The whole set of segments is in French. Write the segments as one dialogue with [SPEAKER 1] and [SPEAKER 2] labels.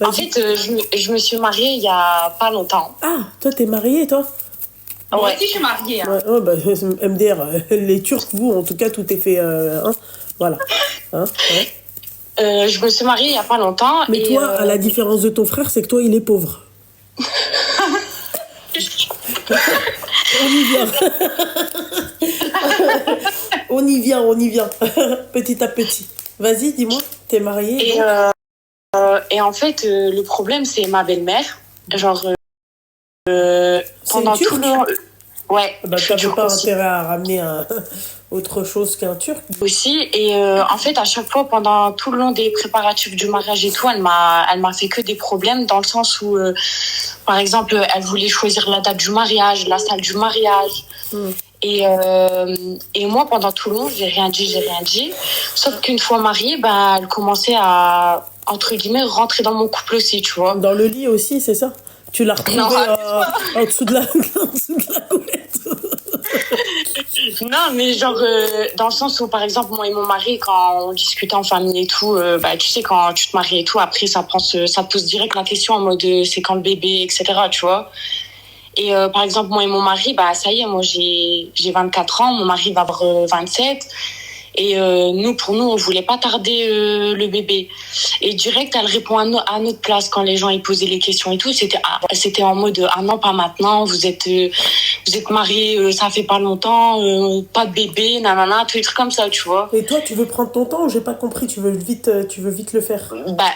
[SPEAKER 1] En
[SPEAKER 2] Vas-y.
[SPEAKER 1] fait, je me suis mariée il y a pas longtemps.
[SPEAKER 2] Ah, toi, t'es mariée, toi?
[SPEAKER 3] Moi
[SPEAKER 1] Ouais.
[SPEAKER 3] aussi, je suis mariée. Hein.
[SPEAKER 2] Ouais, ouais, bah, MDR, les Turcs, vous, en tout cas, tout est fait. Hein, voilà. Hein, ouais.
[SPEAKER 1] Je me suis mariée il y a pas longtemps.
[SPEAKER 2] Mais
[SPEAKER 1] et
[SPEAKER 2] toi, à la différence de ton frère, c'est que toi, il est pauvre. On y vient. On y vient, on y vient. Petit à petit. Vas-y, dis-moi, t'es mariée?
[SPEAKER 1] et, et en fait, le problème, c'est ma belle-mère. Genre,
[SPEAKER 2] C'est
[SPEAKER 1] pendant
[SPEAKER 2] une Turque?
[SPEAKER 1] tout le... Ouais,
[SPEAKER 2] Bah,
[SPEAKER 1] je suis
[SPEAKER 2] t'avais
[SPEAKER 1] turque
[SPEAKER 2] pas
[SPEAKER 1] aussi.
[SPEAKER 2] intérêt à ramener autre chose qu'un Turc.
[SPEAKER 1] Aussi. Et en fait, à chaque fois, pendant tout le long des préparatifs du mariage et tout, elle m'a fait que des problèmes dans le sens où, par exemple, elle voulait choisir la date du mariage, la salle du mariage. Et moi, pendant tout le long, j'ai rien dit. Sauf qu'une fois mariée, bah, elle commençait à, entre guillemets, rentrer dans mon couple aussi, tu vois.
[SPEAKER 2] Dans le lit aussi, c'est ça? Tu l'as retrouvé
[SPEAKER 1] Non,
[SPEAKER 2] en dessous de la, en dessous de la couette.
[SPEAKER 1] Non, mais genre, dans le sens où, par exemple, moi et mon mari, quand on discutait en famille et tout, bah, tu sais, quand tu te maries et tout, après, ça pose direct la question en mode, c'est quand le bébé, etc., tu vois. Et par exemple, moi et mon mari, bah, ça y est, moi, j'ai 24 ans, mon mari va avoir 27. Et pour nous, on voulait pas tarder le bébé. Et direct, elle répond à notre place quand les gens ils posaient les questions et tout. C'était en mode ah non, pas maintenant. Vous êtes mariés, ça fait pas longtemps, pas de bébé, nanana, tous les trucs comme ça, tu vois.
[SPEAKER 2] Et toi, tu veux prendre ton temps ou j'ai pas compris? Tu veux vite le faire?
[SPEAKER 1] Bah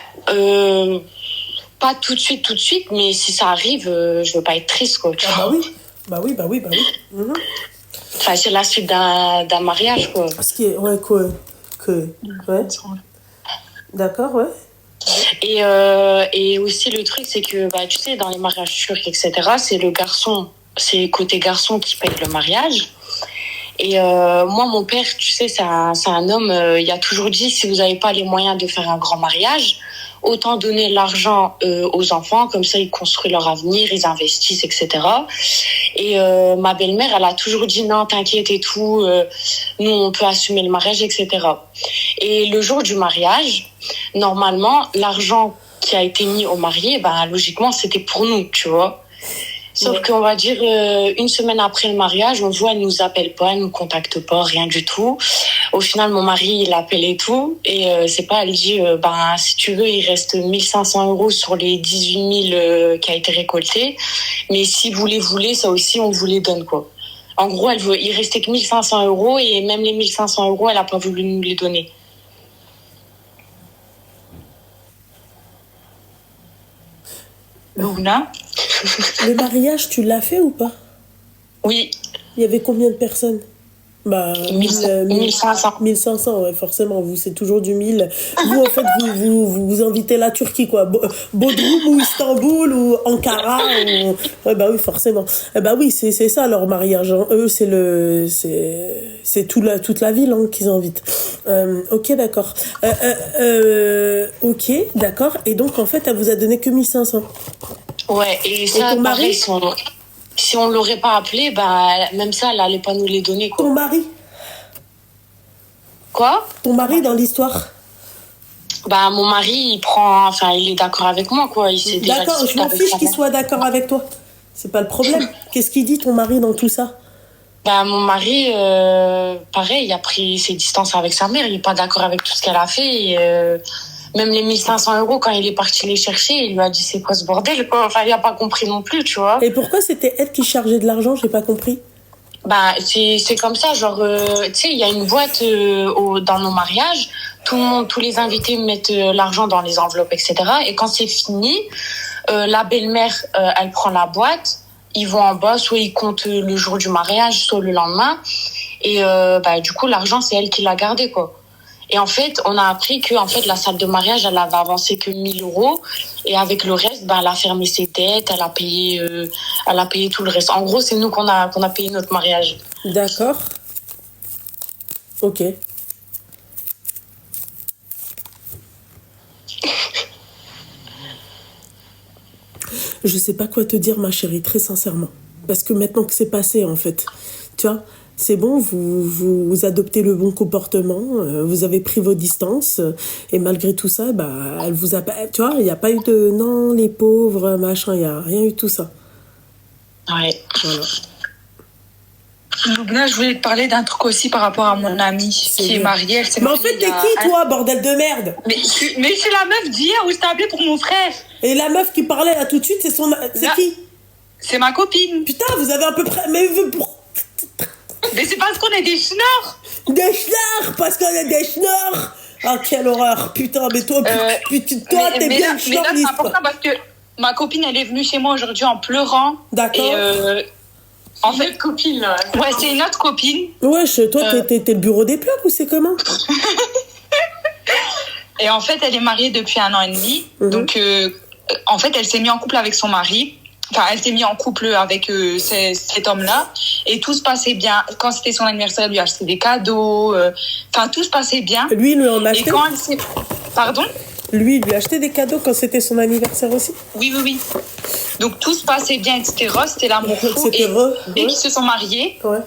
[SPEAKER 1] pas tout de suite, mais si ça arrive, je veux pas être triste, quoi. Tu
[SPEAKER 2] Ah
[SPEAKER 1] vois.
[SPEAKER 2] bah oui. Mhm.
[SPEAKER 1] Enfin, c'est la suite d'un mariage, quoi.
[SPEAKER 2] Ce qui est, ouais, ouais. D'accord, ouais.
[SPEAKER 1] Et aussi le truc, c'est que bah tu sais, dans les mariages turcs, etc., c'est côté garçon qui paye le mariage. Et moi, mon père, tu sais, c'est un homme, il a toujours dit, si vous n'avez pas les moyens de faire un grand mariage, autant donner l'argent aux enfants, comme ça ils construisent leur avenir, ils investissent, etc. Et ma belle-mère, elle a toujours dit, non, t'inquiète et tout, nous, on peut assumer le mariage, etc. Et le jour du mariage, normalement, l'argent qui a été mis au marié, ben, logiquement, c'était pour nous, tu vois. Sauf qu'on va dire, une semaine après le mariage, on voit, elle nous appelle pas, elle nous contacte pas, rien du tout. Au final, mon mari, il appelle et tout. Et c'est pas, elle dit, ben, si tu veux, il reste 1500 € sur les 18 000 qui a été récolté. Mais si vous les voulez, ça aussi, on vous les donne, quoi. En gros, il restait que 1500 € et même les 1500 €, elle a pas voulu nous les donner.
[SPEAKER 3] Luna.
[SPEAKER 2] Le mariage, tu l'as fait ou pas?
[SPEAKER 1] Oui,
[SPEAKER 2] Il y avait combien de personnes? Bah,
[SPEAKER 1] 1500.
[SPEAKER 2] 1500, ouais, forcément, vous, c'est toujours du 1000. Vous, en fait, vous invitez la Turquie, quoi. Bodrum ou Istanbul ou Ankara. Ouais, bah oui, forcément. Bah oui, c'est ça, leur mariage. Hein. Eux, c'est toute la ville hein, qu'ils invitent. Ok, d'accord. Ok, d'accord. Et donc, en fait, elle vous a donné que 1500.
[SPEAKER 1] Ouais, et ça,
[SPEAKER 2] ton mari?
[SPEAKER 1] pareil, si on l'aurait pas appelé, bah, même ça, elle allait pas nous les donner, quoi.
[SPEAKER 2] Ton mari?
[SPEAKER 1] Quoi?
[SPEAKER 2] Ton mari dans l'histoire?
[SPEAKER 1] Bah, mon mari, il est d'accord avec moi, quoi. Il s'est déjà
[SPEAKER 2] D'accord, je
[SPEAKER 1] discuté
[SPEAKER 2] m'en
[SPEAKER 1] avec
[SPEAKER 2] fiche
[SPEAKER 1] sa
[SPEAKER 2] qu'il
[SPEAKER 1] mère.
[SPEAKER 2] soit d'accord avec toi. C'est pas le problème. Qu'est-ce qu'il dit ton mari dans tout ça?
[SPEAKER 1] Bah, mon mari, pareil, il a pris ses distances avec sa mère. Il est pas d'accord avec tout ce qu'elle a fait. Et, même les 1500 € quand il est parti les chercher, il lui a dit c'est quoi ce bordel, quoi. Enfin, il a pas compris non plus, tu vois.
[SPEAKER 2] Et pourquoi c'était elle qui chargeait de l'argent? J'ai pas compris.
[SPEAKER 1] Bah, c'est comme ça, genre, tu sais, il y a une boîte dans nos mariages. Tout le monde, tous les invités mettent l'argent dans les enveloppes, etc. Et quand c'est fini, la belle-mère, elle prend la boîte. Ils vont en bas, soit ils comptent le jour du mariage, soit le lendemain. Et bah, du coup, l'argent, c'est elle qui l'a gardé, quoi. Et en fait, on a appris que en fait, la salle de mariage, elle avait avancé que 1000 €. Et avec le reste, ben, elle a fermé ses dettes, elle a payé tout le reste. En gros, c'est nous qu'on a payé notre mariage.
[SPEAKER 2] D'accord. Ok. Je sais pas quoi te dire, ma chérie, très sincèrement. Parce que maintenant que c'est passé, en fait, tu vois, C'est bon, vous adoptez le bon comportement, vous avez pris vos distances, et malgré tout ça, bah, elle vous a pas, tu vois, il n'y a pas eu de non, les pauvres, machin, il n'y a rien eu de tout ça.
[SPEAKER 1] Ouais.
[SPEAKER 2] Voilà.
[SPEAKER 3] Loubna, je voulais te parler d'un truc aussi par rapport à mon amie qui est mariée. Elle s'est
[SPEAKER 2] Mais en
[SPEAKER 3] mariée
[SPEAKER 2] fait, t'es
[SPEAKER 3] il y a
[SPEAKER 2] qui, toi, bordel de merde?
[SPEAKER 3] Mais c'est la meuf d'hier où je t'ai appelé pour mon frère.
[SPEAKER 2] Et la meuf qui parlait là tout de suite, c'est
[SPEAKER 3] Là.
[SPEAKER 2] qui?
[SPEAKER 3] C'est ma copine.
[SPEAKER 2] Putain, vous avez à peu près... Mais
[SPEAKER 3] Mais c'est parce qu'on est des schnorrs.
[SPEAKER 2] des schnarrs, parce qu'on est des schnarrs. Ah, quelle horreur, putain, mais toi, t'es bien
[SPEAKER 3] là, c'est important parce que ma copine, elle est venue chez moi aujourd'hui en pleurant.
[SPEAKER 2] D'accord.
[SPEAKER 3] Et en fait, copine, là. Ouais, c'est une autre copine.
[SPEAKER 2] Wesh, toi, t'es le bureau des pleurs ou c'est comment?
[SPEAKER 3] Et en fait, elle est mariée depuis 1 an et demi. Donc, en fait, elle s'est mise en couple avec son mari. Enfin, elle s'est mise en couple avec cet homme-là. Et tout se passait bien. Quand c'était son anniversaire, elle lui a acheté des cadeaux. Enfin, tout se passait bien.
[SPEAKER 2] Lui, il lui en a acheté.
[SPEAKER 3] Et quand elle s'est... Pardon?
[SPEAKER 2] Lui, il lui a acheté des cadeaux quand c'était son anniversaire aussi.
[SPEAKER 3] Oui. Donc, tout se passait bien, etc. C'était l'amour fou.
[SPEAKER 2] C'était
[SPEAKER 3] dès qu'ils se sont mariés,
[SPEAKER 2] ouais.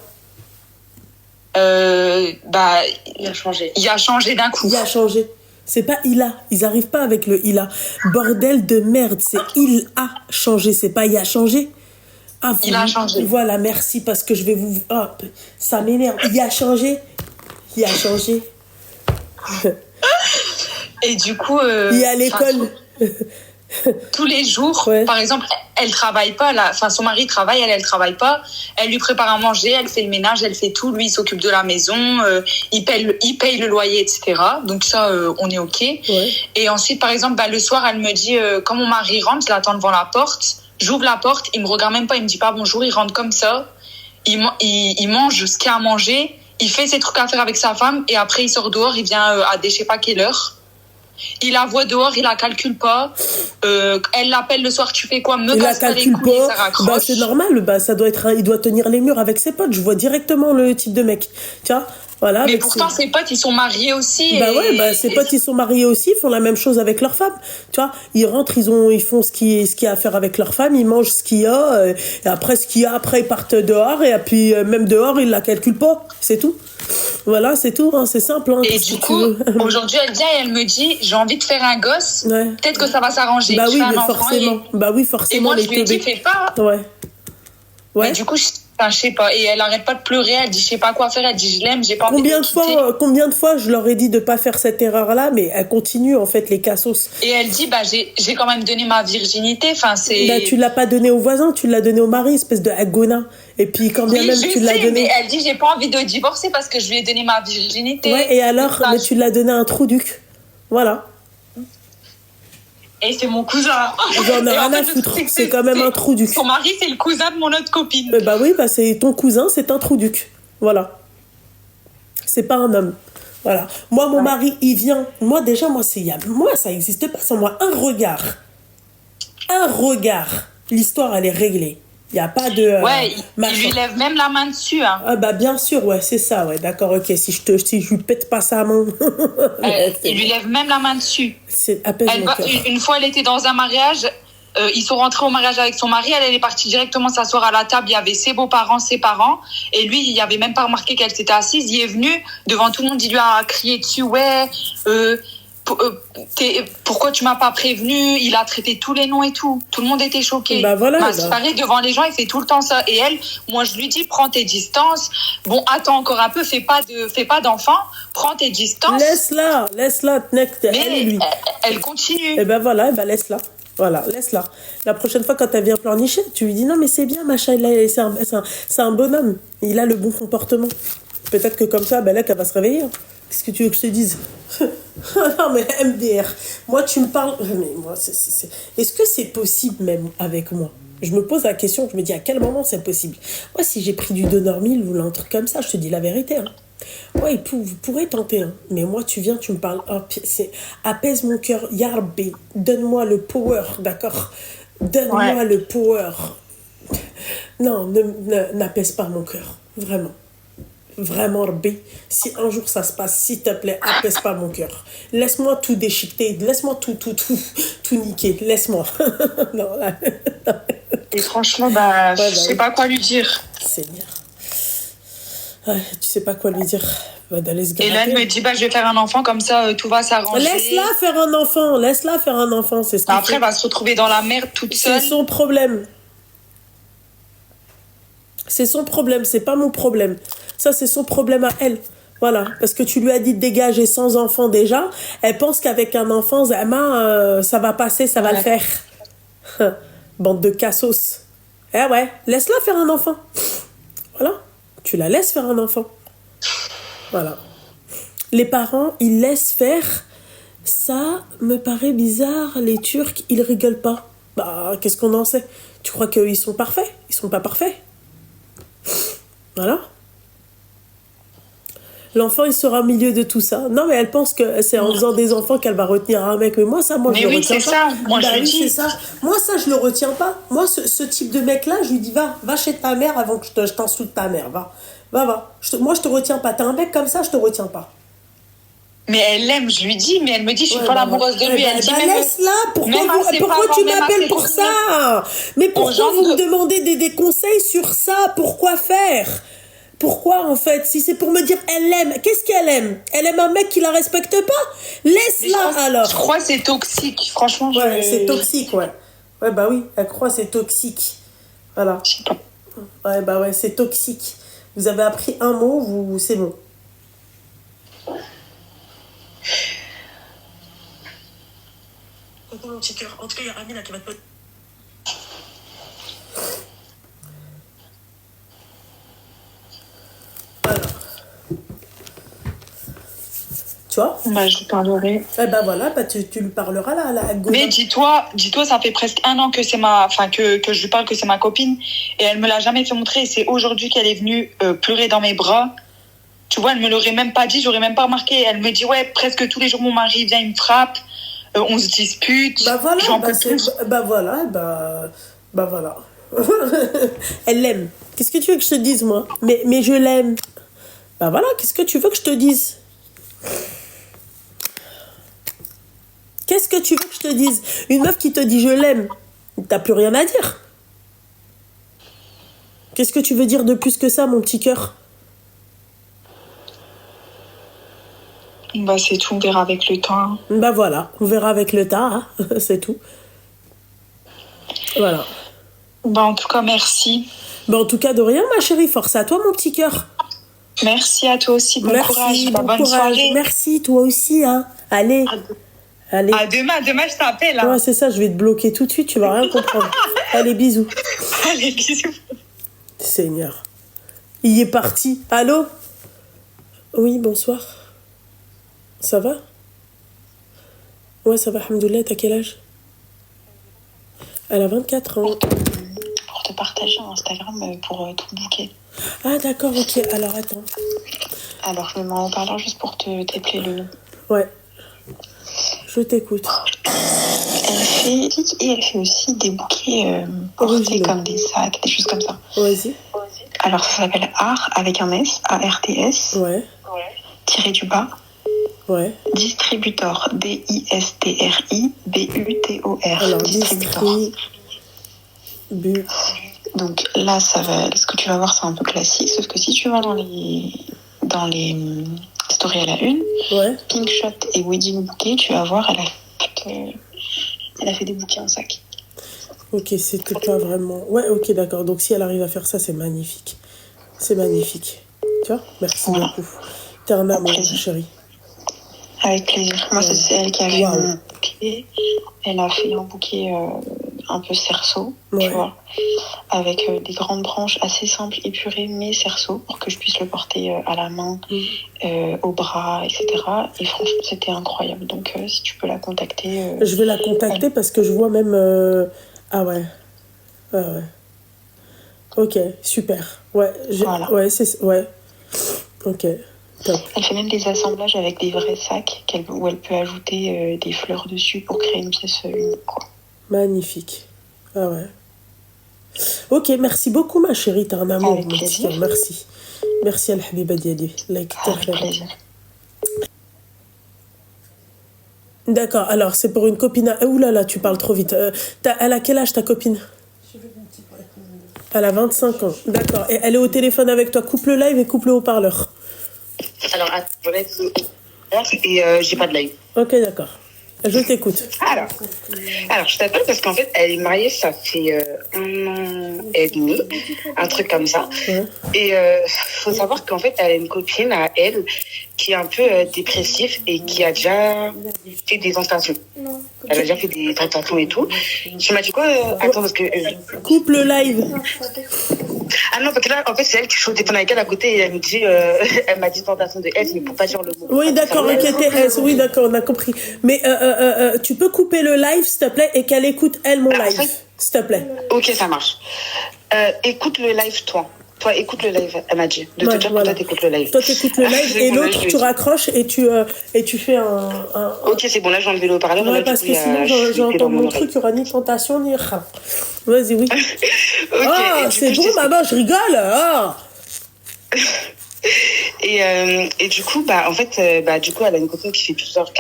[SPEAKER 3] Il a changé. Il a changé d'un coup.
[SPEAKER 2] Il a changé. C'est pas il a. Ils arrivent pas avec le il a. Bordel de merde. C'est il a changé. C'est pas il a changé. Ah,
[SPEAKER 3] il a changé.
[SPEAKER 2] Voilà, merci parce que je vais vous... Ah, ça m'énerve. Il a changé. Il a changé.
[SPEAKER 3] Et du coup...
[SPEAKER 2] il est à l'école.
[SPEAKER 3] Tous les jours,
[SPEAKER 2] ouais.
[SPEAKER 3] Par exemple, elle travaille pas, enfin son mari travaille, elle travaille pas, elle lui prépare à manger, elle fait le ménage, elle fait tout, lui il s'occupe de la maison, il paye le loyer, etc. Donc ça, on est ok.
[SPEAKER 2] Ouais.
[SPEAKER 3] Et ensuite, par exemple, le soir, elle me dit, quand mon mari rentre, je l'attends devant la porte, j'ouvre la porte, il me regarde même pas, il me dit pas bonjour, il rentre comme ça, il mange ce qu'il y a à manger, il fait ses trucs à faire avec sa femme, et après il sort dehors, il vient à je sais pas quelle heure. Il la voit dehors, il la calcule pas. Elle l'appelle le soir, tu fais quoi? Me casse pas les couilles, ça raccroche.
[SPEAKER 2] Bah, c'est normal, ça doit être il doit tenir les murs avec ses potes. Je vois directement le type de mec. Tiens, voilà.
[SPEAKER 3] Mais pourtant, ses potes, ils sont mariés aussi.
[SPEAKER 2] Ses potes, ils sont mariés aussi, ils font la même chose avec leur femme. Tu vois, ils rentrent, ils font ce qu'il y a à faire avec leur femme, ils mangent ce qu'il y a, et après, ce qu'il y a, après, ils partent dehors, et puis, même dehors, ils la calculent pas. C'est tout. Voilà, c'est tout, hein, c'est simple. Hein,
[SPEAKER 3] et du coup, aujourd'hui, elle me dit, j'ai envie de faire un gosse,
[SPEAKER 2] ouais.
[SPEAKER 3] Peut-être que ça va s'arranger.
[SPEAKER 2] Bah oui, mais forcément. Bah oui, forcément.
[SPEAKER 3] Et moi, je lui ai dit, fais pas.
[SPEAKER 2] Ouais.
[SPEAKER 3] Mais du coup, je sais pas. Et elle arrête pas de pleurer, elle dit, je sais pas quoi faire, elle dit, je l'aime, j'ai pas envie de le quitter.
[SPEAKER 2] Combien de fois je leur ai dit de pas faire cette erreur-là, mais elle continue, en fait, les cassos.
[SPEAKER 3] Et elle dit, j'ai quand même donné ma virginité, enfin, c'est...
[SPEAKER 2] tu l'as pas donné au voisin, tu l'as donné au mari, espèce de agona. Et puis, quand bien même tu l'as donné...
[SPEAKER 3] mais elle dit, j'ai pas envie de divorcer parce que je lui ai donné ma virginité.
[SPEAKER 2] Ouais, et alors, mais tu l'as donné à un trou-duc. Voilà.
[SPEAKER 3] Et c'est mon cousin.
[SPEAKER 2] J'en ai rien à foutre. C'est quand même un trou-duc.
[SPEAKER 3] Son mari, c'est le cousin de mon autre copine.
[SPEAKER 2] Bah oui, c'est ton cousin, c'est un trou-duc. Voilà. C'est pas un homme. Voilà. Moi, mon mari, il vient. Moi, déjà, ça n'existe pas sans moi. Un regard. L'histoire, elle est réglée. Il n'y a pas de...
[SPEAKER 3] il lui lève même la main dessus. Hein.
[SPEAKER 2] Ah bah bien sûr, ouais, c'est ça, ouais, d'accord, ok. Si je lui pète pas sa main...
[SPEAKER 3] il lui lève même la main dessus.
[SPEAKER 2] Une
[SPEAKER 3] fois, elle était dans un mariage, ils sont rentrés au mariage avec son mari, elle est partie directement s'asseoir à la table, il y avait ses beaux-parents, ses parents, et lui, il avait même pas remarqué qu'elle s'était assise, il est venu, devant tout le monde, il lui a crié dessus, pourquoi tu m'as pas prévenu? Il a traité tous les noms et tout. Tout le monde était choqué. C'est pareil, devant les gens, il fait tout le temps ça. Et elle, moi, je lui dis, prends tes distances. Bon, attends encore un peu, fais pas d'enfant. Prends tes distances.
[SPEAKER 2] Laisse-la,
[SPEAKER 3] mais elle continue.
[SPEAKER 2] Et laisse-la. Voilà, laisse-la. La prochaine fois, quand elle vient pleurnicher, tu lui dis, non, mais c'est bien, machin, c'est un bonhomme. Il a le bon comportement. Peut-être que comme ça, là, qu'elle va se réveiller. Qu'est-ce que tu veux que je te dise? Non, mais MDR. Moi, tu me parles... Mais moi, Est-ce que c'est possible, même, avec moi? Je me pose la question, je me dis, à quel moment c'est possible? Moi, si j'ai pris du Donormil ou un truc comme ça, je te dis la vérité. Hein. Ouais, vous pourrez tenter. Hein. Mais moi, tu viens, tu me parles... Oh, apaise mon cœur. Yarbi, donne-moi le power, d'accord? Donne-moi le power. Non, n'apaise pas mon cœur. Vraiment. Vraiment, Rabbi, si un jour ça se passe, s'il te plaît, apaise pas mon cœur. Laisse-moi tout déchiqueter, laisse-moi tout niquer, laisse-moi. Non, là.
[SPEAKER 3] Et franchement, je sais pas quoi lui dire.
[SPEAKER 2] Seigneur. Ouais, tu sais pas quoi lui dire. Va d'aller se
[SPEAKER 3] Et là, elle
[SPEAKER 2] gratter.
[SPEAKER 3] me dit, bah, je vais faire un enfant, comme ça, tout va s'arranger.
[SPEAKER 2] Laisse-la faire un enfant. Laisse-la faire un enfant. C'est ce qu'il
[SPEAKER 3] Après,
[SPEAKER 2] faut.
[SPEAKER 3] elle va se retrouver dans la merde toute
[SPEAKER 2] C'est
[SPEAKER 3] seule.
[SPEAKER 2] son problème. C'est son problème. C'est pas mon problème. Ça, c'est son problème à elle. Voilà. Parce que tu lui as dit de dégager sans enfant déjà. Elle pense qu'avec un enfant, Zama, ça va passer, ça va le faire. Bande de cassos. Eh ouais. Laisse-la faire un enfant. Voilà. Tu la laisses faire un enfant. Voilà. Les parents, ils laissent faire. Ça me paraît bizarre. Les Turcs, ils rigolent pas. Bah, qu'est-ce qu'on en sait? Tu crois qu'ils sont parfaits? Ils sont pas parfaits. Voilà. L'enfant, il sera au milieu de tout ça. Non, mais elle pense que c'est en faisant des enfants qu'elle va retenir un mec. Mais moi, ça, moi, je
[SPEAKER 3] Mais
[SPEAKER 2] le
[SPEAKER 3] oui,
[SPEAKER 2] retiens
[SPEAKER 3] c'est
[SPEAKER 2] pas.
[SPEAKER 3] ça. Moi, je
[SPEAKER 2] Bah
[SPEAKER 3] le
[SPEAKER 2] oui,
[SPEAKER 3] dis.
[SPEAKER 2] c'est ça. Moi, ça, je le retiens pas. Moi, ce type de mec-là, je lui dis, va chez ta mère avant que je t'insulte ta mère. Va. Moi, je te retiens pas. T'as un mec comme ça, je te retiens pas.
[SPEAKER 3] Mais elle l'aime, je lui dis, mais elle me dit, je suis
[SPEAKER 2] Ouais,
[SPEAKER 3] pas
[SPEAKER 2] bah,
[SPEAKER 3] l'amoureuse de
[SPEAKER 2] ouais,
[SPEAKER 3] lui.
[SPEAKER 2] bah,
[SPEAKER 3] Elle dit,
[SPEAKER 2] bah,
[SPEAKER 3] même,
[SPEAKER 2] laisse-la. Pourquoi,
[SPEAKER 3] même à ses
[SPEAKER 2] pourquoi
[SPEAKER 3] parents,
[SPEAKER 2] tu
[SPEAKER 3] même à
[SPEAKER 2] m'appelles
[SPEAKER 3] ses
[SPEAKER 2] pour
[SPEAKER 3] cousines.
[SPEAKER 2] ça? Mais pourquoi
[SPEAKER 3] gens
[SPEAKER 2] vous me
[SPEAKER 3] de-
[SPEAKER 2] demandez des conseils sur ça? Pourquoi faire? Pourquoi, en fait? Si c'est pour me dire elle l'aime, qu'est-ce qu'elle aime? Elle aime un mec qui la respecte pas?
[SPEAKER 3] Mais
[SPEAKER 2] Laisse-la alors.
[SPEAKER 3] Je crois que c'est toxique. Franchement,
[SPEAKER 2] Ouais, c'est toxique, ouais. Ouais, bah oui, elle croit c'est toxique. Voilà.
[SPEAKER 3] Je sais pas.
[SPEAKER 2] Ouais, bah ouais, c'est toxique. Vous avez appris un mot, c'est bon. Coucou mon petit cœur. En tout cas, il y a Amina qui va te... Alors. Tu vois?
[SPEAKER 3] Bah, je lui parlerai.
[SPEAKER 2] Eh ben voilà, bah tu lui parleras là, la go.
[SPEAKER 3] Mais dis-toi, ça fait presque un an que c'est que je lui parle, que c'est ma copine, et elle me l'a jamais fait montrer. Et c'est aujourd'hui qu'elle est venue pleurer dans mes bras. Tu vois, elle me l'aurait même pas dit, j'aurais même pas remarqué. Elle me dit, ouais, presque tous les jours mon mari vient, il me frappe, on se dispute.
[SPEAKER 2] Bah voilà,
[SPEAKER 3] j'en peux plus.
[SPEAKER 2] bah voilà, bah voilà. Elle l'aime. Qu'est-ce que tu veux que je te dise, moi? Mais je l'aime. Bah voilà, qu'est-ce que tu veux que je te dise? Qu'est-ce que tu veux que je te dise? Une meuf qui te dit je l'aime, t'as plus rien à dire. Qu'est-ce que tu veux dire de plus que ça, mon petit cœur?
[SPEAKER 3] Bah c'est tout, on verra avec le temps.
[SPEAKER 2] Bah voilà, on verra avec le tas, hein. C'est tout. Voilà.
[SPEAKER 3] Bah en tout cas, merci.
[SPEAKER 2] Bah en tout cas, de rien, ma chérie, force à toi, mon petit cœur.
[SPEAKER 3] Merci à toi aussi, bon courage,
[SPEAKER 2] bon
[SPEAKER 3] bonne
[SPEAKER 2] courage.
[SPEAKER 3] soirée.
[SPEAKER 2] Merci, toi aussi, hein. Allez. Allez.
[SPEAKER 3] À demain je t'appelle. Hein.
[SPEAKER 2] Ouais, c'est ça, je vais te bloquer tout de suite, tu vas rien comprendre. Allez, bisous.
[SPEAKER 3] Allez, bisous.
[SPEAKER 2] Seigneur. Il est parti. Allô? Oui, bonsoir. Ça va? Ouais, ça va, alhamdoulilah, t'as quel âge? Elle a 24 ans.
[SPEAKER 3] Pour te partager un Instagram pour tout booker.
[SPEAKER 2] Ah, d'accord, ok. Alors, attends.
[SPEAKER 3] Alors, je me mets en parlant juste pour t'épeler le nom.
[SPEAKER 2] Ouais. Je t'écoute.
[SPEAKER 3] Elle fait aussi des bouquets portés
[SPEAKER 2] Originaux.
[SPEAKER 3] comme des sacs, des choses comme ça.
[SPEAKER 2] Vas-y.
[SPEAKER 3] Alors, ça s'appelle Art avec un S, A-R-T-S,
[SPEAKER 2] Ouais.
[SPEAKER 3] tiré du bas,
[SPEAKER 2] Ouais.
[SPEAKER 3] Distributor, D-I-S-T-R-I-B-U-T-O-R.
[SPEAKER 2] Alors,
[SPEAKER 3] Distributor.
[SPEAKER 2] distribu.
[SPEAKER 3] Donc là, ce que tu vas voir, c'est un peu classique, sauf que si tu vas dans les stories à la une,
[SPEAKER 2] Ouais.
[SPEAKER 3] Pink Shot et Wedding Bouquet, tu vas voir, elle a fait des bouquets en sac.
[SPEAKER 2] Ok, c'était pas vraiment... Ouais, ok, d'accord. Donc, si elle arrive à faire ça, c'est magnifique. C'est magnifique. Tu vois? Merci
[SPEAKER 3] Voilà.
[SPEAKER 2] beaucoup. T'es un amour, ma
[SPEAKER 3] plaisir.
[SPEAKER 2] chérie.
[SPEAKER 3] Avec plaisir. Moi, c'est elle qui a fait
[SPEAKER 2] Waouh.
[SPEAKER 3] mon bouquet. Elle a fait un bouquet un peu cerceau,
[SPEAKER 2] Ouais.
[SPEAKER 3] tu vois, avec des grandes branches assez simples, épurées, mais cerceau, pour que je puisse le porter à la main, au bras, etc. Et franchement, c'était incroyable. Donc, si tu peux la contacter...
[SPEAKER 2] Je vais la contacter parce que je vois même... Ah ouais. Ah ouais. Ok, super. Ouais,
[SPEAKER 3] Voilà.
[SPEAKER 2] ouais, ouais. Ok, top.
[SPEAKER 3] Elle fait même des assemblages avec des vrais sacs où elle peut ajouter des fleurs dessus pour créer une pièce unique, quoi.
[SPEAKER 2] Magnifique. Ah ouais. Ok, merci beaucoup, ma chérie. T'as un amour,
[SPEAKER 3] Avec
[SPEAKER 2] mon petit
[SPEAKER 3] plaisir.
[SPEAKER 2] cœur. Merci. Merci, Al-Habiba Diadi.
[SPEAKER 3] Avec plaisir.
[SPEAKER 2] D'accord, alors c'est pour une copine. Ouh là là, tu parles trop vite. Elle a quel âge ta copine? Elle a 25 ans. D'accord. Et elle est au téléphone avec toi. Coupe le live et coupe le haut-parleur.
[SPEAKER 1] Alors, attends, je vais mettre le et j'ai pas de live.
[SPEAKER 2] Ok, d'accord. Je t'écoute.
[SPEAKER 1] Alors, je t'appelle parce qu'en fait, elle est mariée, ça fait 1 an et demi, un truc comme ça.
[SPEAKER 2] Ouais.
[SPEAKER 1] Et faut savoir qu'en fait, elle a une copine à elle qui est un peu dépressive et qui a déjà fait des tentations. Elle a déjà fait des tentations et tout. Tu m'as dit quoi Attends, parce que...
[SPEAKER 2] Coupe le live.
[SPEAKER 1] Ah non, parce que là, en fait, c'est elle qui joue au téléphone avec elle à côté et elle me dit... elle m'a dit tentation de S, mais pour pas dire le mot.
[SPEAKER 2] Oui, d'accord, inquiétez S. Oui, d'accord, on a compris. Mais tu peux couper le live, s'il te plaît, et qu'elle écoute, elle, mon live. S'il te plaît.
[SPEAKER 1] Ok, ça marche. Écoute le live, toi. Toi, écoute le live, elle m'a dit. De te dire que toi, t'écoutes le live.
[SPEAKER 2] Toi, t'écoutes le live et l'autre, tu raccroches et tu fais un...
[SPEAKER 1] Ok, c'est bon, là, j'ai enlevé le haut-parleur.
[SPEAKER 2] Ouais, parce que sinon, j'entends mon truc, il n'y aura ni tentation, ni rien. Vas-y, oui.
[SPEAKER 1] Ok,
[SPEAKER 2] Ah, c'est bon, maman, je rigole. Ah.
[SPEAKER 1] Et du coup, en fait, du coup, elle a une copine qui fait plusieurs...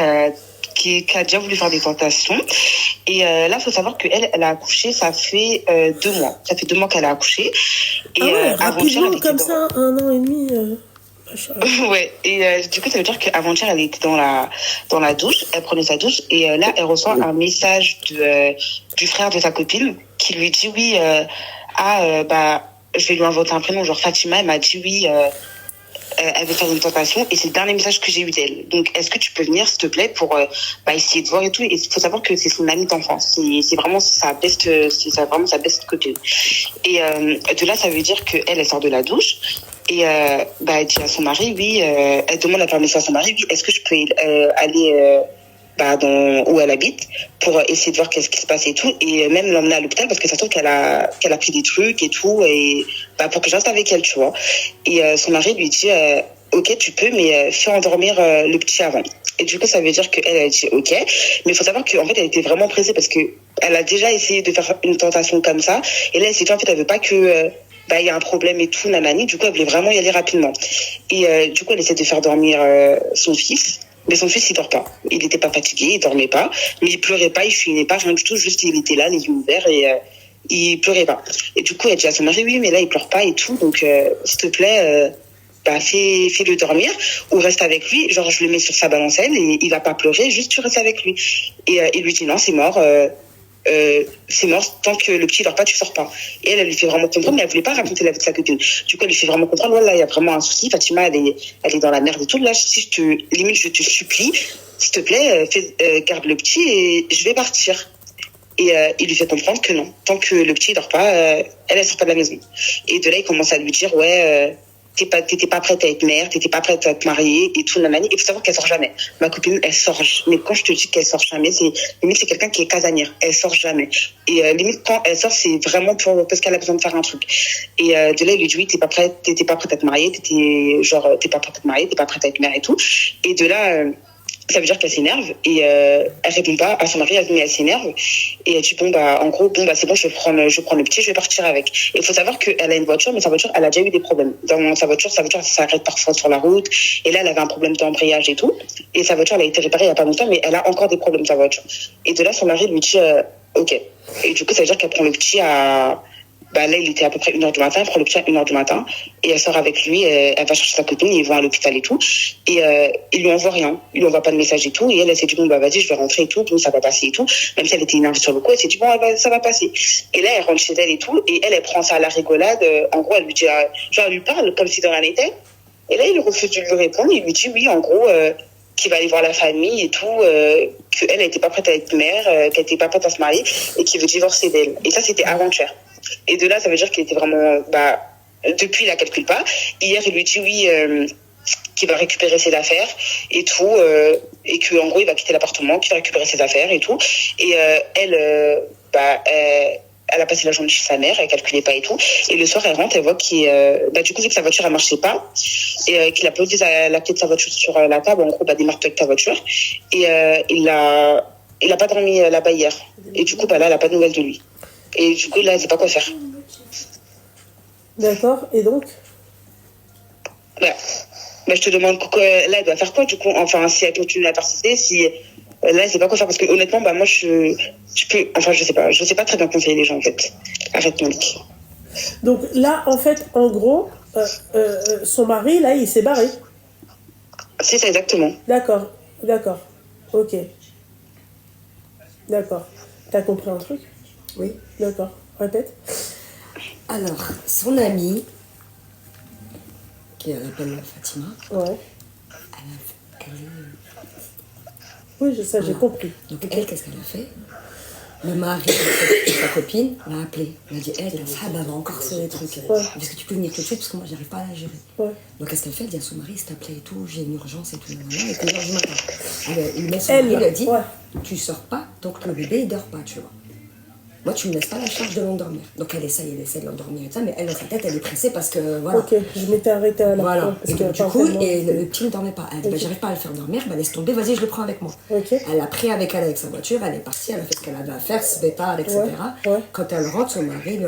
[SPEAKER 1] Qui a déjà voulu faire des tentations. Et là, il faut savoir qu'elle, elle a accouché, ça fait 2 mois. Ça fait 2 mois qu'elle a accouché. Et,
[SPEAKER 2] ah ouais, rapidement, comme ça, 1 an et demi.
[SPEAKER 1] Ouais, et du coup, ça veut dire qu'avant-hier, elle était dans la douche, elle prenait sa douche, et là, elle reçoit un message du frère de sa copine qui lui dit oui, je vais lui inventer un prénom, genre Fatima, elle m'a dit oui, elle veut faire une tentation, et c'est le dernier message que j'ai eu d'elle. Donc, est-ce que tu peux venir, s'il te plaît, pour essayer de voir et tout. Et il faut savoir que c'est son amie d'enfance. C'est vraiment sa best copine. Et de là, ça veut dire qu'elle sort de la douche. Et elle dit à son mari, oui, elle demande la permission à son mari, oui, est-ce que je peux aller où elle habite pour essayer de voir qu'est-ce qui se passe et tout, et même l'emmener à l'hôpital parce que ça se trouve qu'elle a pris des trucs et tout, et pour que je reste avec elle, tu vois. Et son mari lui dit ok, tu peux, mais fais endormir le petit avant. Et du coup, ça veut dire qu'elle a dit ok, mais il faut savoir qu'en fait, elle était vraiment pressée parce que elle a déjà essayé de faire une tentation comme ça, et là, elle s'est dit en fait, elle veut pas que il y a un problème et tout, nanani. Du coup, elle voulait vraiment y aller rapidement. Et du coup, elle essaie de faire dormir son fils. Mais son fils, il dort pas. Il n'était pas fatigué, il dormait pas. Mais il pleurait pas, il chuinait pas, rien du tout. Juste, il était là, les yeux ouverts, et il pleurait pas. Et du coup, elle dit à son mari, oui, mais là, il pleure pas et tout. Donc, s'il te plaît, fais-le dormir ou reste avec lui. Genre, je le mets sur sa balancelle et il va pas pleurer, juste tu restes avec lui. Et il lui dit non, c'est mort. C'est mort, tant que le petit dort pas, tu sors pas. Et elle lui fait vraiment comprendre, mais elle voulait pas raconter la vie de sa copine. Du coup, elle lui fait vraiment comprendre, voilà, il y a vraiment un souci, Fatima, elle est dans la merde et tout. Là, si je te supplie, s'il te plaît, garde le petit et je vais partir. Et il lui fait comprendre que non, tant que le petit dort pas, elle sort pas de la maison. Et de là, il commence à lui dire, ouais, t'étais pas prête à être mère, t'étais pas prête à te marier et tout, nanani. Et il faut savoir qu'elle sort jamais. Ma copine, elle sort. Mais quand je te dis qu'elle sort jamais, c'est quelqu'un qui est casanière. Elle sort jamais. Et limite, quand elle sort, c'est vraiment parce qu'elle a besoin de faire un truc. Et de là, il lui dit, oui, t'étais pas prête à te marier, t'es pas prête à te marier, t'es pas prête à être mère et tout. Et de là, ça veut dire qu'elle s'énerve et elle répond pas à son mari, elle s'énerve et elle dit en gros c'est bon, je prends le petit, je vais partir avec. Et il faut savoir qu'elle a une voiture, mais sa voiture, elle a déjà eu des problèmes. Dans sa voiture s'arrête parfois sur la route, et là elle avait un problème d'embrayage et tout, et sa voiture, elle a été réparée il y a pas longtemps, mais elle a encore des problèmes, sa voiture. Et de là, son mari lui dit ok. Et du coup, ça veut dire qu'elle prend le petit à là, il était à peu près 1h du matin, elle prend le petit à 1h du matin, et elle sort avec lui, elle va chercher sa copine, ils vont à l'hôpital et tout, et il lui envoie rien, il lui envoie pas de message et tout, et elle s'est dit, vas-y, je vais rentrer et tout, ça va passer et tout, même si elle était énervée sur le coup, elle s'est dit, ça va passer. Et là, elle rentre chez elle et tout, et elle prend ça à la rigolade, en gros, elle lui dit, elle lui parle comme si de rien n'était, et là, il refuse de lui répondre, il lui dit, oui, en gros, qu'il va aller voir la famille et tout, qu'elle n'était pas prête à être mère, qu'elle n'était pas prête à se marier, et qu'il veut divorcer d'elle. Et ça, c'était avant-hier. Et de là, ça veut dire qu'il était vraiment... depuis, il la calcule pas. Hier, il lui dit oui, qu'il va récupérer ses affaires et tout, et qu'en gros, il va quitter l'appartement, qu'il va récupérer ses affaires et tout. Et elle a passé la journée chez sa mère, elle calculait pas et tout. Et le soir, elle rentre, elle voit du coup, vu que sa voiture, elle marchait pas, et qu'il a posé la clé de sa voiture sur la table, en gros, démarre-toi avec ta voiture. Et il a pas dormi là-bas hier. Et du coup, là, elle a pas de nouvelles de lui. Et du coup, là, elle sait pas quoi faire.
[SPEAKER 2] D'accord, et donc
[SPEAKER 1] je te demande, là, elle doit faire quoi, du coup? Enfin, si elle continue à persister, là, elle sait pas quoi faire, parce que honnêtement, moi, je sais pas très bien conseiller les gens, en fait. Arrête, Monique.
[SPEAKER 2] Donc là, en fait, en gros, son mari, là, il s'est barré.
[SPEAKER 4] C'est ça, exactement.
[SPEAKER 2] D'accord. Ok. D'accord. T'as compris un truc?
[SPEAKER 5] Oui.
[SPEAKER 2] D'accord. Répète.
[SPEAKER 5] Alors, son amie, qui s'appelle Fatima,
[SPEAKER 2] Ouais.
[SPEAKER 5] elle
[SPEAKER 2] Oui, ça, j'ai compris.
[SPEAKER 5] donc elle, qu'est-ce qu'elle a fait? Le mari de sa copine l'a appelée. Elle a dit, la femme va encore faire des trucs.
[SPEAKER 2] Ouais.
[SPEAKER 5] Est-ce que tu peux venir tout de suite parce que moi, j'arrive pas à la gérer.
[SPEAKER 2] Ouais.
[SPEAKER 5] Donc, qu'est-ce qu'elle fait? Elle dit à son mari, s'il te plaît et tout, j'ai une urgence et tout. Et puis, du matin. Il met son mari, il a dit, tu sors pas tant que le bébé, il dort pas, tu vois. Moi, tu me laisses pas la charge de l'endormir. Donc, elle essaie de l'endormir et tout ça, mais elle, dans sa tête, elle est pressée parce que, voilà.
[SPEAKER 2] Ok, je m'étais arrêtée à la
[SPEAKER 5] Voilà.
[SPEAKER 2] fin, parce
[SPEAKER 5] Et
[SPEAKER 2] qu'il y
[SPEAKER 5] donc,
[SPEAKER 2] a
[SPEAKER 5] du
[SPEAKER 2] pas
[SPEAKER 5] coup,
[SPEAKER 2] tellement-
[SPEAKER 5] le petit ne dormait pas. Elle dit, bah, j'arrive pas à le faire dormir, bah, laisse tomber, vas-y, je le prends avec moi.
[SPEAKER 2] Ok.
[SPEAKER 5] Elle a pris avec elle avec sa voiture, elle est partie, elle a fait ce qu'elle avait à faire, se départ, etc.
[SPEAKER 2] Ouais.
[SPEAKER 5] Quand elle rentre, son mari,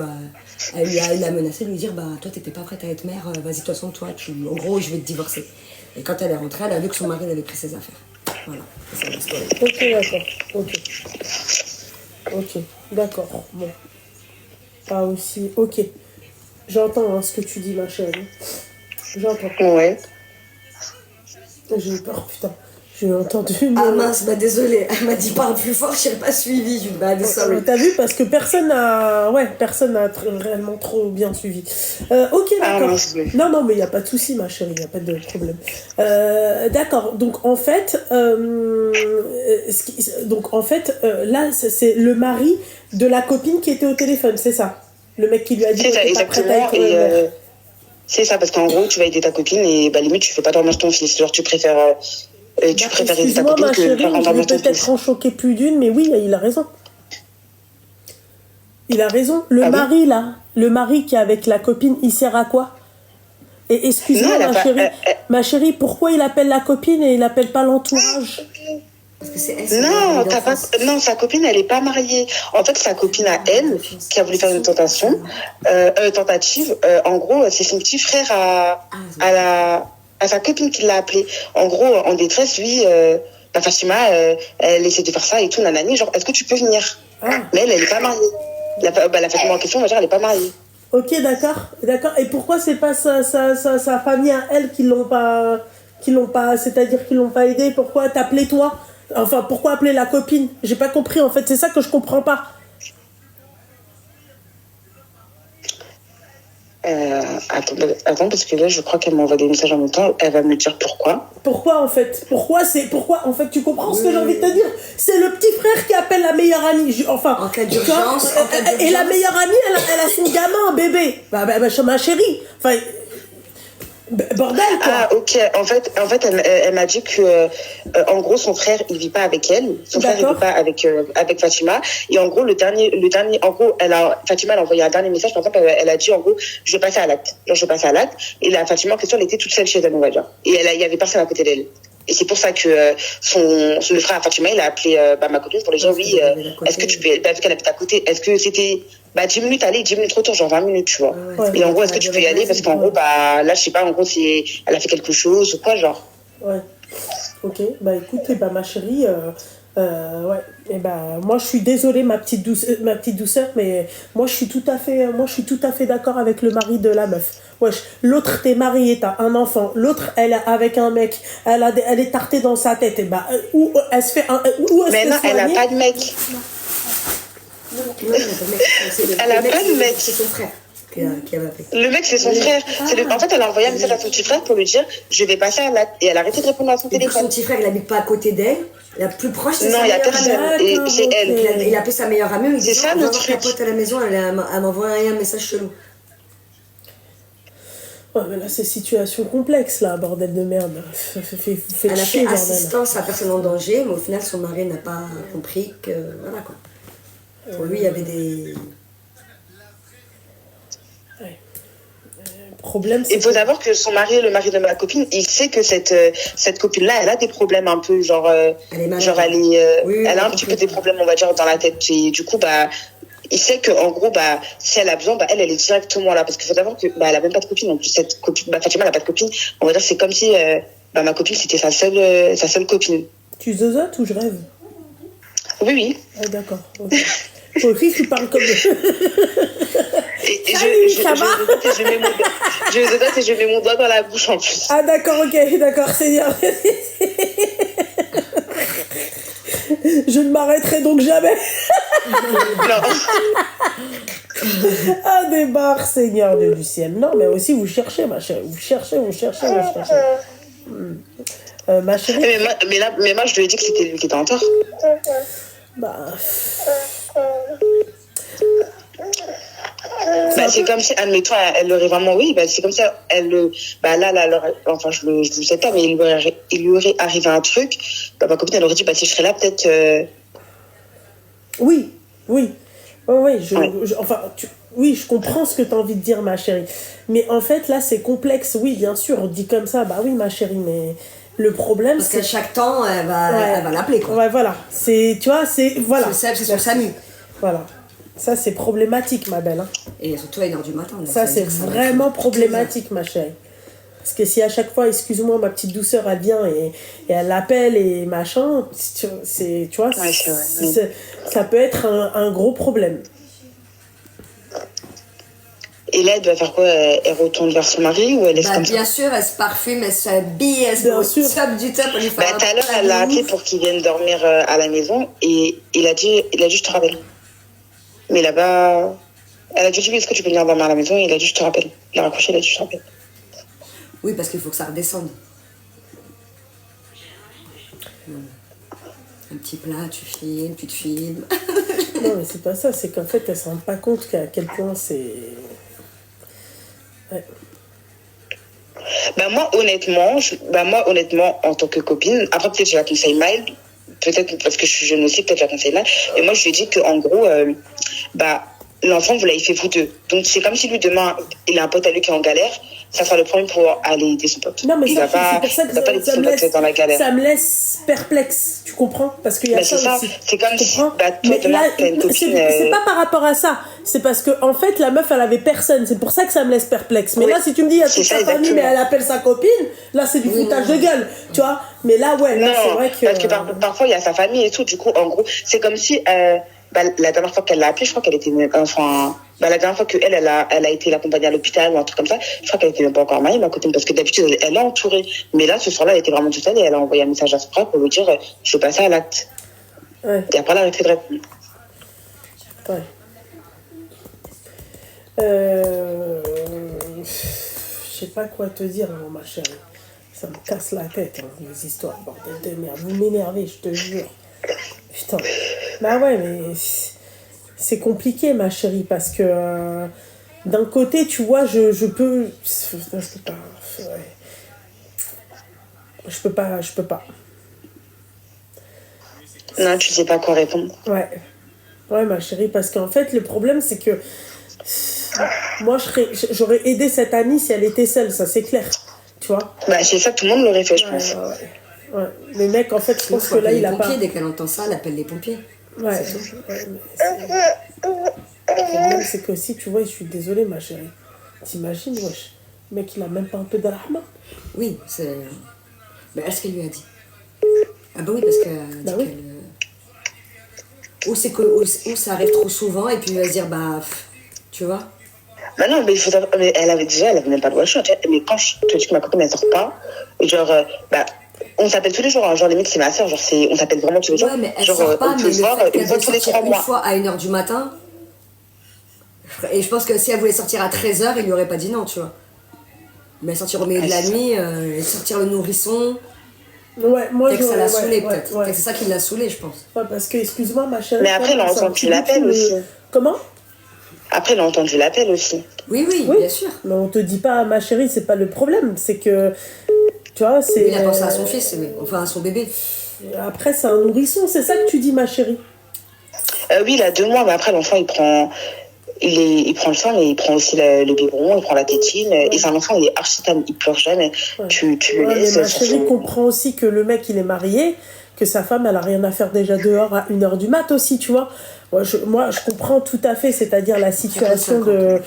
[SPEAKER 5] il a menacé de lui dire, bah, toi, t'étais pas prête à être mère, vas-y, de toute façon, toi, en gros, je vais te divorcer. Et quand elle est rentrée, elle a vu que son mari avait pris ses affaires. Voilà, c'est ça l'histoire.
[SPEAKER 2] Ok, d'accord. Ok, d'accord. Bon. Pas aussi. Ok. J'entends ce que tu dis, ma chérie. J'entends.
[SPEAKER 4] Ouais.
[SPEAKER 2] J'ai eu peur, putain. J'ai entendu.
[SPEAKER 5] Ah mince, bah désolée, elle m'a dit parle plus fort, je n'ai pas suivi. Je dis, bah désolée.
[SPEAKER 2] T'as vu, parce que personne n'a réellement trop bien suivi. Ok, d'accord. Non, mais il n'y a pas de souci, ma chérie, il n'y a pas de problème. D'accord, donc en fait, là, c'est le mari de la copine qui était au téléphone, c'est ça? Le mec qui lui a dit
[SPEAKER 4] c'est ça, exactement. C'est ça, parce qu'en gros, tu vas aider ta copine et bah, limite, tu fais pas dormir ton fils. Genre, tu préfères aider ta copine que faire endormir ton fils.
[SPEAKER 2] Peut-être en choquer plus d'une, mais oui, il a raison. Il a raison. Le mari, là, le mari qui est avec la copine, il sert à quoi? Et excuse-moi, ma chérie, pourquoi il appelle la copine et il appelle pas l'entourage?
[SPEAKER 5] Parce que c'est elle.
[SPEAKER 4] Non, sa copine, elle est pas mariée. En fait, sa copine à elle, qui a voulu faire une tentative, en gros, c'est son petit frère à sa copine qui l'a appelé. En gros, en détresse, lui, la Fatima, elle essaie de faire ça et tout, nanani, genre, est-ce que tu peux venir? Mais elle est pas mariée. La Fatima en question, on va dire, elle est pas mariée.
[SPEAKER 2] Ok, d'accord. Et pourquoi c'est pas sa famille à elle qui l'ont pas, c'est-à-dire qu'ils l'ont pas aidé? Pourquoi t'appeler toi? Enfin, pourquoi appeler la copine? J'ai pas compris, en fait, c'est ça que je comprends pas.
[SPEAKER 4] Attends, parce que là, je crois qu'elle m'envoie des messages en même temps. Elle va me dire pourquoi.
[SPEAKER 2] Pourquoi, en fait? Pourquoi, en fait, tu comprends ce que j'ai envie de te dire? C'est le petit frère qui appelle la meilleure amie.
[SPEAKER 5] En cas d'urgence.
[SPEAKER 2] Et la meilleure amie, elle a son gamin, bébé. Ma chérie. Enfin, bordel, quoi.
[SPEAKER 4] Ah, ok. En fait, elle m'a dit que, en gros, son frère, il vit pas avec elle. Son frère, il vit pas avec Fatima. Et en gros, le dernier, en gros, Fatima, elle a envoyé un dernier message. Par exemple, elle a dit, en gros, je vais passer à l'acte. Et la Fatima, en question, elle était toute seule chez elle, on va dire. Et il y avait personne à côté d'elle. Et c'est pour ça que le frère à Fatima, il a appelé ma copine pour lui dire, oui, est-ce que tu peux, vu qu'elle habite à côté, est-ce que c'était 10 minutes aller, 10 minutes retour, genre 20 minutes, tu vois. Et en gros, est-ce que tu peux y aller? Parce qu'en gros, là, je sais pas, en gros, elle a fait quelque chose ou quoi, genre.
[SPEAKER 2] Ouais. Ok, écoute, ma chérie, moi je suis désolée, ma petite douceur, mais moi je suis tout à fait d'accord avec le mari de la meuf. Wesh, l'autre t'es mariée, t'as un enfant, l'autre elle est avec un mec, elle est tartée dans sa tête, et où elle se fait
[SPEAKER 4] mais non, elle a pas de mec. Elle a pas de mec.
[SPEAKER 5] C'est son frère qui avait appelé.
[SPEAKER 4] Le mec, c'est son frère. En fait, elle a envoyé un message à son petit frère pour lui dire je vais passer à l'acte. Et elle a arrêté de répondre à son téléphone.
[SPEAKER 5] Son petit frère, il n'habite pas à côté d'elle. La plus proche, c'est
[SPEAKER 4] non,
[SPEAKER 5] sa meilleure amie.
[SPEAKER 4] Non, il y a personne. Et c'est elle.
[SPEAKER 5] Il a appelé sa meilleure amie. Il dit
[SPEAKER 4] c'est ça,
[SPEAKER 5] on va
[SPEAKER 4] notre
[SPEAKER 5] voir ta pote à la maison. Elle m'a envoyé un message chelou.
[SPEAKER 2] Ouais, mais là, c'est situation complexe, là, bordel de merde.
[SPEAKER 5] Elle a fait assistance à personne en danger, mais au final, son mari n'a pas compris que. Voilà, quoi. Pour lui, il y avait des.
[SPEAKER 2] Problème,
[SPEAKER 4] il faut savoir que son mari, le mari de ma copine, il sait que cette copine-là, elle a des problèmes un peu, genre elle a un petit peu des problèmes, on va dire, dans la tête. Et du coup, il sait que en gros, si elle a besoin, elle est directement là. Parce qu'il faut savoir que elle a même pas de copine. En plus, cette copine, Fatima, elle a pas de copine. On va dire, c'est comme si ma copine, c'était sa seule copine.
[SPEAKER 2] Tu zozotes ou je rêve?
[SPEAKER 4] Oui.
[SPEAKER 2] Ah, d'accord. Okay. Toi aussi, tu parles comme...
[SPEAKER 4] Salut,
[SPEAKER 2] ça va?
[SPEAKER 4] Je mets mon doigt dans la bouche en plus.
[SPEAKER 2] Ah d'accord, ok, d'accord, Seigneur. Je ne m'arrêterai donc jamais. Ah, des barres, Seigneur Dieu du ciel. Non, mais aussi, vous cherchez, ma chérie. Vous cherchez. Ma chérie...
[SPEAKER 4] Mais moi, je lui ai dit que c'était lui qui était en tort.
[SPEAKER 2] Bah...
[SPEAKER 4] C'est comme si, admettons, elle aurait vraiment, oui, c'est comme ça, enfin, je le sais pas, mais il lui aurait arrivé un truc, ma copine, elle aurait dit, si je serais là, peut-être,
[SPEAKER 2] Oui. Oui, je comprends ce que tu as envie de dire, ma chérie. Mais en fait, là, c'est complexe. Oui, bien sûr, on dit comme ça, bah oui, ma chérie, mais le problème,
[SPEAKER 5] parce qu'à chaque temps, elle va l'appeler, quoi.
[SPEAKER 2] Ouais, voilà. C'est, tu vois, voilà.
[SPEAKER 5] C'est son SAMU.
[SPEAKER 2] Voilà. Ça, c'est problématique, ma belle. Hein.
[SPEAKER 5] Et surtout à 1h du matin.
[SPEAKER 2] Ça, c'est vraiment problématique, ma chérie. Parce que si à chaque fois, excuse-moi, ma petite douceur, elle vient et elle l'appelle et machin, tu vois, ça peut être un gros problème. Et
[SPEAKER 4] là, elle doit faire quoi? Elle retourne vers son mari ou elle laisse comme ça?
[SPEAKER 5] Bien sûr, elle se parfume, elle s'habille, elle se top du top.
[SPEAKER 4] Tout à l'heure, elle l'a appelé pour qu'il vienne dormir à la maison et il a dit je te rappelle. Mais là-bas, elle a dit est-ce que tu peux venir dormir à la maison? Et il a dit je te rappelle. Il a raccroché, il a dit je te rappelle.
[SPEAKER 5] Oui, parce qu'il faut que ça redescende. Un petit plat, tu te filmes.
[SPEAKER 2] Non, mais c'est pas ça, c'est qu'en fait, elle se rend pas compte à quel point c'est... Ouais.
[SPEAKER 4] Moi, honnêtement, en tant que copine, après, peut-être je la conseille mal, peut-être parce que je suis jeune aussi, peut-être je la conseille mal, et moi, je lui ai dit qu'en gros, l'enfant, vous l'avez fait vous deux. Donc, c'est comme si lui, demain, il a un pote à lui qui est en galère, ça sera le premier pour aller aider son pote.
[SPEAKER 2] Non, mais
[SPEAKER 4] il
[SPEAKER 2] ça,
[SPEAKER 4] va pas laisser son pote dans la galère.
[SPEAKER 2] Ça me laisse perplexe, tu comprends? Parce qu'il y a ça aussi.
[SPEAKER 4] C'est comme si, toi, demain, t'as une copine...
[SPEAKER 2] C'est pas par rapport à ça. C'est parce que, en fait, la meuf, elle avait personne. C'est pour ça que ça me laisse perplexe. Mais là, si tu me dis, il y a toute sa famille, mais elle appelle sa copine, là, c'est du foutage de gueule, tu vois? Mais là, ouais, là, c'est vrai que...
[SPEAKER 4] parce que parfois, il y a sa famille et tout. Du coup, en gros, c'est comme si... la dernière fois qu'elle l'a appelé, je crois qu'elle était la dernière fois qu'elle a été l'accompagner à l'hôpital ou un truc comme ça, je crois qu'elle était même pas encore mariée, ma copine, parce que d'habitude elle l'a entourée, mais là ce soir-là elle était vraiment toute seule et elle a envoyé un message à son frère pour lui dire je vais passer à l'acte. Et après elle a arrêté de répondre.
[SPEAKER 2] Je sais pas quoi te dire, ma chérie. Ça me casse la tête, hein, les histoires, bordel de merde. Vous m'énervez, je te jure. Putain. Bah ouais, mais c'est compliqué, ma chérie, parce que d'un côté, tu vois, je peux pas. Je peux pas.
[SPEAKER 4] Non, tu sais pas quoi répondre.
[SPEAKER 2] Ouais, ma chérie, parce qu'en fait, le problème, c'est que moi, j'aurais aidé cette amie si elle était seule, ça c'est clair, tu vois.
[SPEAKER 4] C'est ça, tout le monde l'aurait fait, je pense.
[SPEAKER 2] Ouais. Le mec, en fait, je pense que là, il a pas...
[SPEAKER 5] Dès qu'elle entend ça, elle appelle les pompiers.
[SPEAKER 2] Ouais. Le problème, c'est que si, tu vois, je suis désolée, ma chérie. T'imagines, wesh. Le mec, il a même pas un peu de rahma.
[SPEAKER 5] Oui, c'est... Mais est-ce qu'elle lui a dit? Ah bah oui, parce qu'elle dit qu'elle... Ou ça arrive trop souvent, et puis il va se dire, tu vois.
[SPEAKER 4] Non, mais elle avait même pas le droit de choix. Mais quand je te dis que ma copine, elle sort pas, genre, on s'appelle tous les jours, hein, genre limite c'est ma soeur, genre on s'appelle vraiment tous les jours.
[SPEAKER 5] Ouais, mais elle sort pas, mais le fait qu'elle doit sortir une fois à 1h du matin, et je pense que si elle voulait sortir à 13h, il lui aurait pas dit non, tu vois. Mais sortir au milieu de la nuit, sortir le nourrisson...
[SPEAKER 2] Ouais, moi
[SPEAKER 5] peut-être que ça l'a saoulé, peut-être. Peut-être que c'est ça qui l'a saoulé, je pense.
[SPEAKER 2] Ouais, parce que, excuse-moi, ma chérie...
[SPEAKER 4] Mais après, elle a entendu l'appel aussi.
[SPEAKER 2] Comment?
[SPEAKER 4] Après, elle a entendu l'appel aussi.
[SPEAKER 5] Oui, bien sûr.
[SPEAKER 2] Mais on te dit pas, ma chérie, c'est pas le problème, c'est que... Tu vois, c'est...
[SPEAKER 5] Il a pensé à son fils, enfin à son bébé.
[SPEAKER 2] Après, c'est un nourrisson, c'est ça que tu dis, ma chérie?
[SPEAKER 4] Oui, il a 2 mois, mais après, l'enfant, il prend le sein, mais il prend aussi le biberon, il prend la tétine. Ouais. Et c'est un enfant, il est archi calme, il pleure jamais. Ouais. Tu le laisses.
[SPEAKER 2] Mais ma chérie comprend aussi que le mec, il est marié, que sa femme, elle a rien à faire déjà dehors à 1h du mat aussi, tu vois. Moi, je comprends tout à fait, c'est-à-dire la situation 50-50. De...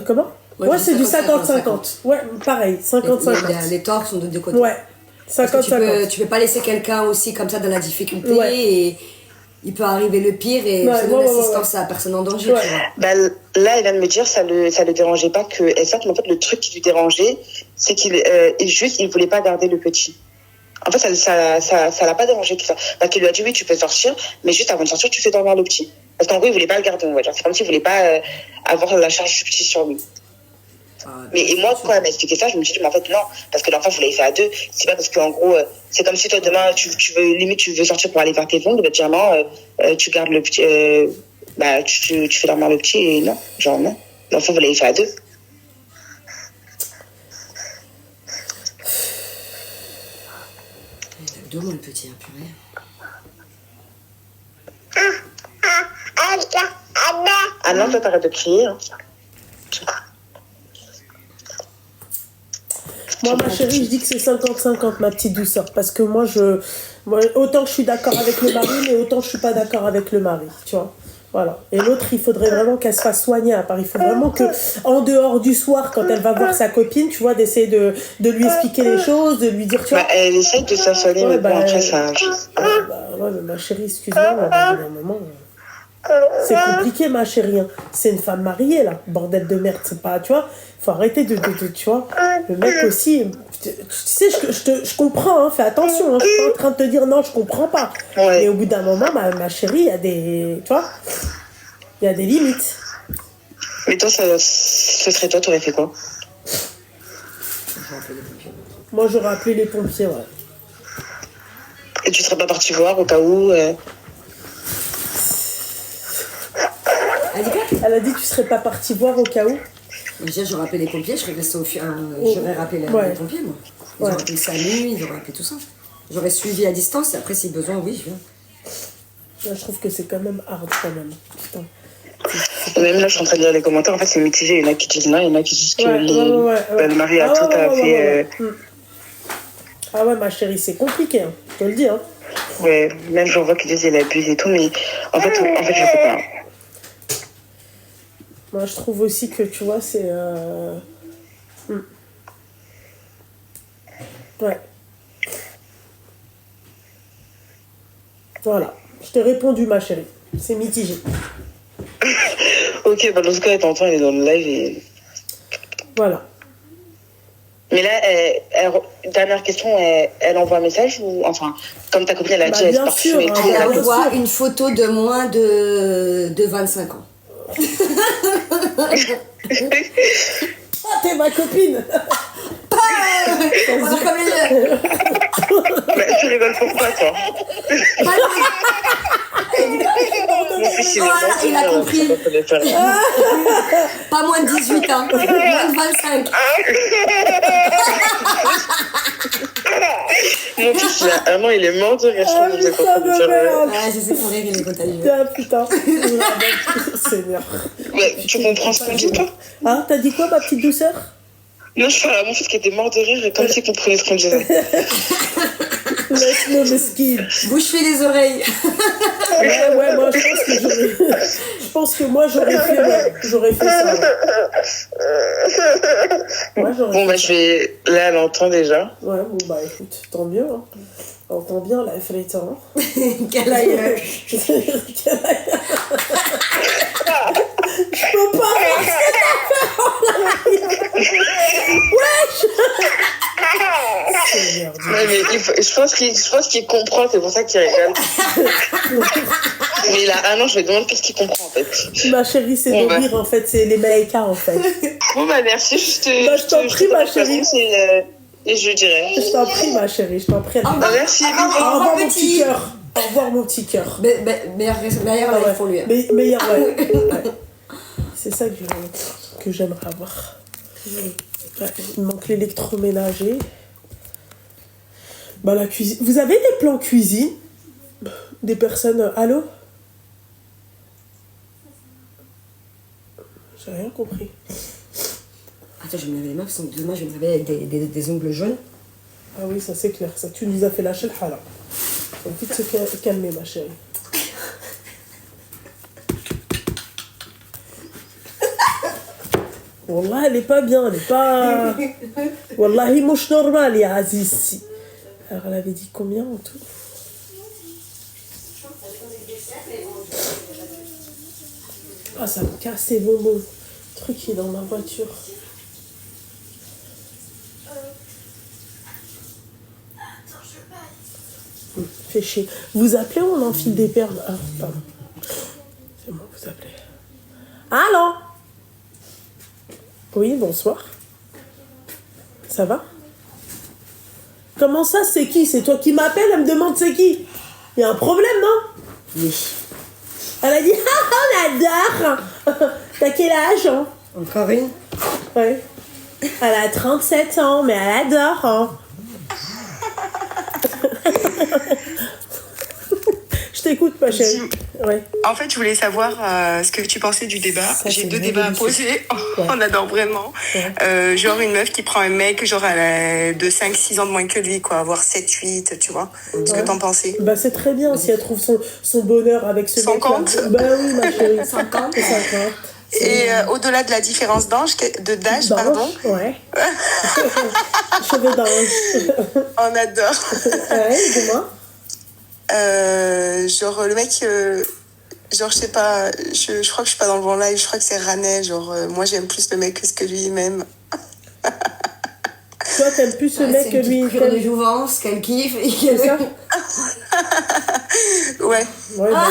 [SPEAKER 2] Comment? Ouais, c'est du 50-50. Ouais, pareil, 50-50.
[SPEAKER 5] Les torts sont de deux côtés.
[SPEAKER 2] Ouais, 50-50.
[SPEAKER 5] Tu peux pas laisser quelqu'un aussi comme ça dans la difficulté et il peut arriver le pire et se donne assistance à la personne en danger, tu vois.
[SPEAKER 4] Bah, là, elle vient de me dire, ça le dérangeait pas qu'elle sorte, mais en fait, le truc qui lui dérangeait, c'est il voulait pas garder le petit. En fait, ça l'a pas dérangé, tout ça. Parce qu'il lui a dit, oui, tu peux sortir, mais juste avant de sortir, tu fais dormir le petit. Parce qu'en gros, il voulait pas le garder, on va dire. C'est comme s'il voulait pas avoir la charge du petit sur lui. Et moi, quand elle m'a expliqué ça, je me suis dit, mais en fait, non, parce que l'enfant, vous l'avez fait à deux. C'est pas parce qu'en gros, c'est comme si toi, demain, tu veux sortir pour aller faire tes ongles, bah, dire non, tu gardes le petit, tu fais dormir le petit, et non, genre, non. L'enfant, vous l'avez fait à deux.
[SPEAKER 5] Deux mois, le petit, hein, purée.
[SPEAKER 4] Ah non, toi, t'arrêtes de crier, hein.
[SPEAKER 2] Moi, ma chérie, je dis que c'est 50-50, ma petite douceur. Parce que moi, autant je suis d'accord avec le mari, mais autant je suis pas d'accord avec le mari, tu vois. Voilà. Et l'autre, il faudrait vraiment qu'elle se fasse soigner à part. Il faut vraiment que, en dehors du soir, quand elle va voir sa copine, tu vois, d'essayer de lui expliquer les choses, de lui dire, tu vois.
[SPEAKER 4] Elle essaie de se soigner, mais bon, après, ça...
[SPEAKER 2] Ouais, mais ma chérie, excuse-moi, mais à un moment... C'est compliqué, ma chérie. Hein. C'est une femme mariée, là. Bordel de merde, c'est pas... Tu vois, faut arrêter de tu vois. Le mec aussi... Tu sais, je comprends, hein. Fais attention. Hein. Je suis pas en train de te dire non, je comprends pas.
[SPEAKER 4] Ouais.
[SPEAKER 2] Mais au bout d'un moment, ma chérie, il y a des... Tu vois, il y a des limites.
[SPEAKER 4] Mais toi, ce serait toi, t'aurais fait quoi?
[SPEAKER 2] Moi, j'aurais appelé les pompiers, ouais.
[SPEAKER 4] Et tu serais pas parti voir au cas où
[SPEAKER 5] Elle dit quoi?
[SPEAKER 2] Elle a dit que tu serais pas parti voir au cas où.
[SPEAKER 5] Déjà, j'aurais appelé les pompiers, je serais restée j'aurais rappelé les pompiers, moi. Ils auraient appelé SAMU, ils auraient appelé tout ça. J'aurais suivi à distance, et après, si besoin, oui, je viens.
[SPEAKER 2] Là, je trouve que c'est quand même hard, quand même. Putain.
[SPEAKER 4] Même là, je suis en train de lire les commentaires. En fait, c'est mitigé. Il y en a qui disent non, il y en a qui disent que le mari a tout à fait.
[SPEAKER 2] Ah ouais, ma chérie, c'est compliqué, hein. Je te le dis. Hein.
[SPEAKER 4] Ouais, même j'en vois qui disent qu'il abuse et tout, mais en fait, je sais pas.
[SPEAKER 2] Moi, je trouve aussi que, tu vois, c'est... Ouais. Voilà. Je t'ai répondu, ma chérie. C'est mitigé.
[SPEAKER 4] Ok, bah dans ce cas, t'entends, elle est dans le live et...
[SPEAKER 2] Voilà.
[SPEAKER 4] Mais là, dernière question, elle envoie un message ou... Enfin, comme ta copine, elle a dit, elle se parfume et tout.
[SPEAKER 5] Elle envoie une photo de moins de 25 ans.
[SPEAKER 2] Ah, t'es ma copine.
[SPEAKER 5] On a comme les...
[SPEAKER 4] Mais tu rigoles pourquoi, toi? Mon fils,
[SPEAKER 5] il a compris. Pas moins de 18 ans, moins de 25.
[SPEAKER 4] Mon fils, il a 1 an, il est mort de rire.
[SPEAKER 5] Je sais pour rire, il est contagieux.
[SPEAKER 2] Ah, putain. Seigneur.
[SPEAKER 4] Ouais, tu comprends ce qu'on dit, toi?
[SPEAKER 2] Hein, t'as dit quoi, ma petite douceur?
[SPEAKER 4] Non, je parle à mon fils qui était mort de rire et comme s'il comprenait ce qu'on disait.
[SPEAKER 2] Laisse-le, mesquine.
[SPEAKER 5] Bouche-lui les oreilles.
[SPEAKER 2] Ouais, moi, je pense que moi, j'aurais fait ça. Ouais.
[SPEAKER 4] Bon, bah, je vais... Là, elle entend déjà.
[SPEAKER 2] Ouais, bon, bah, écoute, tant mieux, hein. On entend bien, là, elle fait les temps.
[SPEAKER 5] Qu'elle aille...
[SPEAKER 2] Je peux pas
[SPEAKER 4] Ouais, mais je pense qu'il comprend, c'est pour ça qu'il rigole. Mais il a 1 an, je me demande qu'est-ce qu'il comprend en fait.
[SPEAKER 2] Ma chérie, c'est de rire en fait, c'est les malaïkas en fait.
[SPEAKER 4] Bon bah merci,
[SPEAKER 2] je t'en prie ma chérie.
[SPEAKER 4] Et je dirais.
[SPEAKER 2] Je t'en prie ma chérie, je t'en prie.
[SPEAKER 4] Merci.
[SPEAKER 2] Au revoir mon petit cœur. Au revoir mon petit cœur.
[SPEAKER 5] Meilleur live pour lui.
[SPEAKER 2] Meilleur live. C'est ça que j'aimerais avoir. Ouais, il manque l'électroménager. Bah la cuisine. Vous avez des plans cuisine? Des personnes... Allô? J'ai rien compris.
[SPEAKER 5] Attends, je vais me laver les mains parce que demain je vais me réveiller avec des ongles jaunes.
[SPEAKER 2] Ah oui, ça c'est clair. Ça, tu nous as fait lâcher le hala. Faut vite se calmer, ma chérie. Wallah, elle est pas bien, elle est pas... Wallahi, mouche normal, ya Azizi. Alors, elle avait dit combien en tout? Ah, ça me casse ces bonbons. Le truc qui est dans ma voiture. Fait chier. Vous appelez ou on enfile des perles? Ah, pardon. C'est moi, vous appelez. Allô? Oui, bonsoir. Ça va? Comment ça, c'est qui? C'est toi qui m'appelles? Elle me demande c'est qui? Il y a un problème, non?
[SPEAKER 5] Oui.
[SPEAKER 2] Elle a dit, ah, on adore. T'as quel âge, hein?
[SPEAKER 5] Encore une?
[SPEAKER 2] Ouais. Elle a 37 ans, mais elle adore, hein. Je t'écoute, ma chérie. Ouais.
[SPEAKER 6] En fait, je voulais savoir ce que tu pensais du débat. J'ai deux débats à poser.
[SPEAKER 2] Ouais.
[SPEAKER 6] On adore vraiment.
[SPEAKER 2] Ouais.
[SPEAKER 6] Genre une meuf qui prend un mec, genre elle a de 5-6 ans de moins que lui, quoi. Avoir 7-8, tu vois. Ce que t'en pensais.
[SPEAKER 2] Bah, c'est très bien si elle trouve son bonheur avec ce mec.
[SPEAKER 6] 50.
[SPEAKER 2] Bah oui, ma chérie.
[SPEAKER 5] 50.
[SPEAKER 2] 50.
[SPEAKER 6] Et au-delà de la différence d'âge, pardon.
[SPEAKER 2] Ouais. Cheveux d'ange.
[SPEAKER 6] On adore.
[SPEAKER 2] Ouais, dis-moi.
[SPEAKER 6] Genre le mec, genre je sais pas, je crois que je suis pas dans le bon live, je crois que c'est Ranel, genre moi j'aime plus le mec que ce que lui m'aime.
[SPEAKER 2] Toi, t'aimes plus ce mec que lui.
[SPEAKER 5] C'est une de jouvence qu'elle kiffe.
[SPEAKER 2] C'est ça?
[SPEAKER 6] Ouais.
[SPEAKER 2] Ouais, bah,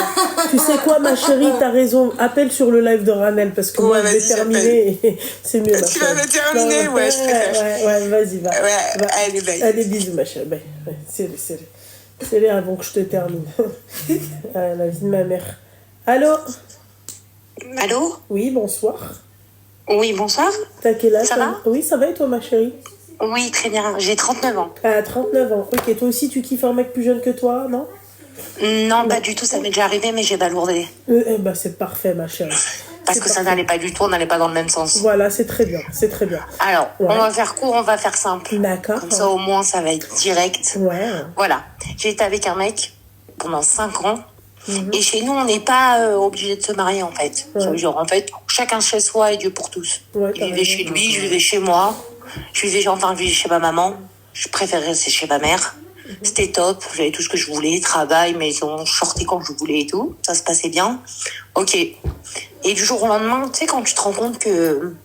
[SPEAKER 2] tu sais quoi, ma chérie, t'as raison. Appelle sur le live de Ranel parce que moi, je vais terminer. Et c'est mieux, ma
[SPEAKER 6] Tu
[SPEAKER 2] chérie.
[SPEAKER 6] vas me terminer? Ouais, je préfère.
[SPEAKER 2] Ouais, vas-y, va.
[SPEAKER 6] Ouais,
[SPEAKER 2] Va.
[SPEAKER 6] allez, bye.
[SPEAKER 2] Allez, bisous, ma chérie. Bye. Ouais, c'est les avant que je te termine. Ah, la vie de ma mère. Allô?
[SPEAKER 1] Allô?
[SPEAKER 2] Oui, bonsoir.
[SPEAKER 1] Oui, bonsoir.
[SPEAKER 2] T'as quel âge?
[SPEAKER 1] Ça va?
[SPEAKER 2] Oui, ça va et toi, ma chérie?
[SPEAKER 1] Oui, très bien. J'ai 39 ans.
[SPEAKER 2] Ah, 39 ans. Ok, toi aussi, tu kiffes un mec plus jeune que toi, non?
[SPEAKER 1] Non, pas du tout. Ça m'est déjà arrivé, mais j'ai balourdé.
[SPEAKER 2] Bah, c'est parfait, ma chérie.
[SPEAKER 1] Parce que ça n'allait pas du tout. On n'allait pas dans le même sens.
[SPEAKER 2] Voilà, c'est très bien. C'est très bien.
[SPEAKER 1] Alors,
[SPEAKER 2] Ouais.
[SPEAKER 1] on va faire court, on va faire simple.
[SPEAKER 2] D'accord.
[SPEAKER 1] Comme ça, au moins, ça va être direct.
[SPEAKER 2] Ouais.
[SPEAKER 1] Voilà. J'ai été avec un mec pendant 5 ans. Et chez nous, on n'est pas obligé de se marier, en fait.
[SPEAKER 2] Ouais.
[SPEAKER 1] Genre, en fait, chacun chez soi et Dieu pour tous.
[SPEAKER 2] Ouais,
[SPEAKER 1] Il
[SPEAKER 2] t'as
[SPEAKER 1] vivait
[SPEAKER 2] raison.
[SPEAKER 1] chez lui, je vivais chez moi. Je vivais chez ma maman. Je préférais rester chez ma mère. C'était top. J'avais tout ce que je voulais. Travail, maison, je sortais quand je voulais et tout. Ça se passait bien. Ok. Et du jour au lendemain, tu sais, quand tu te rends compte que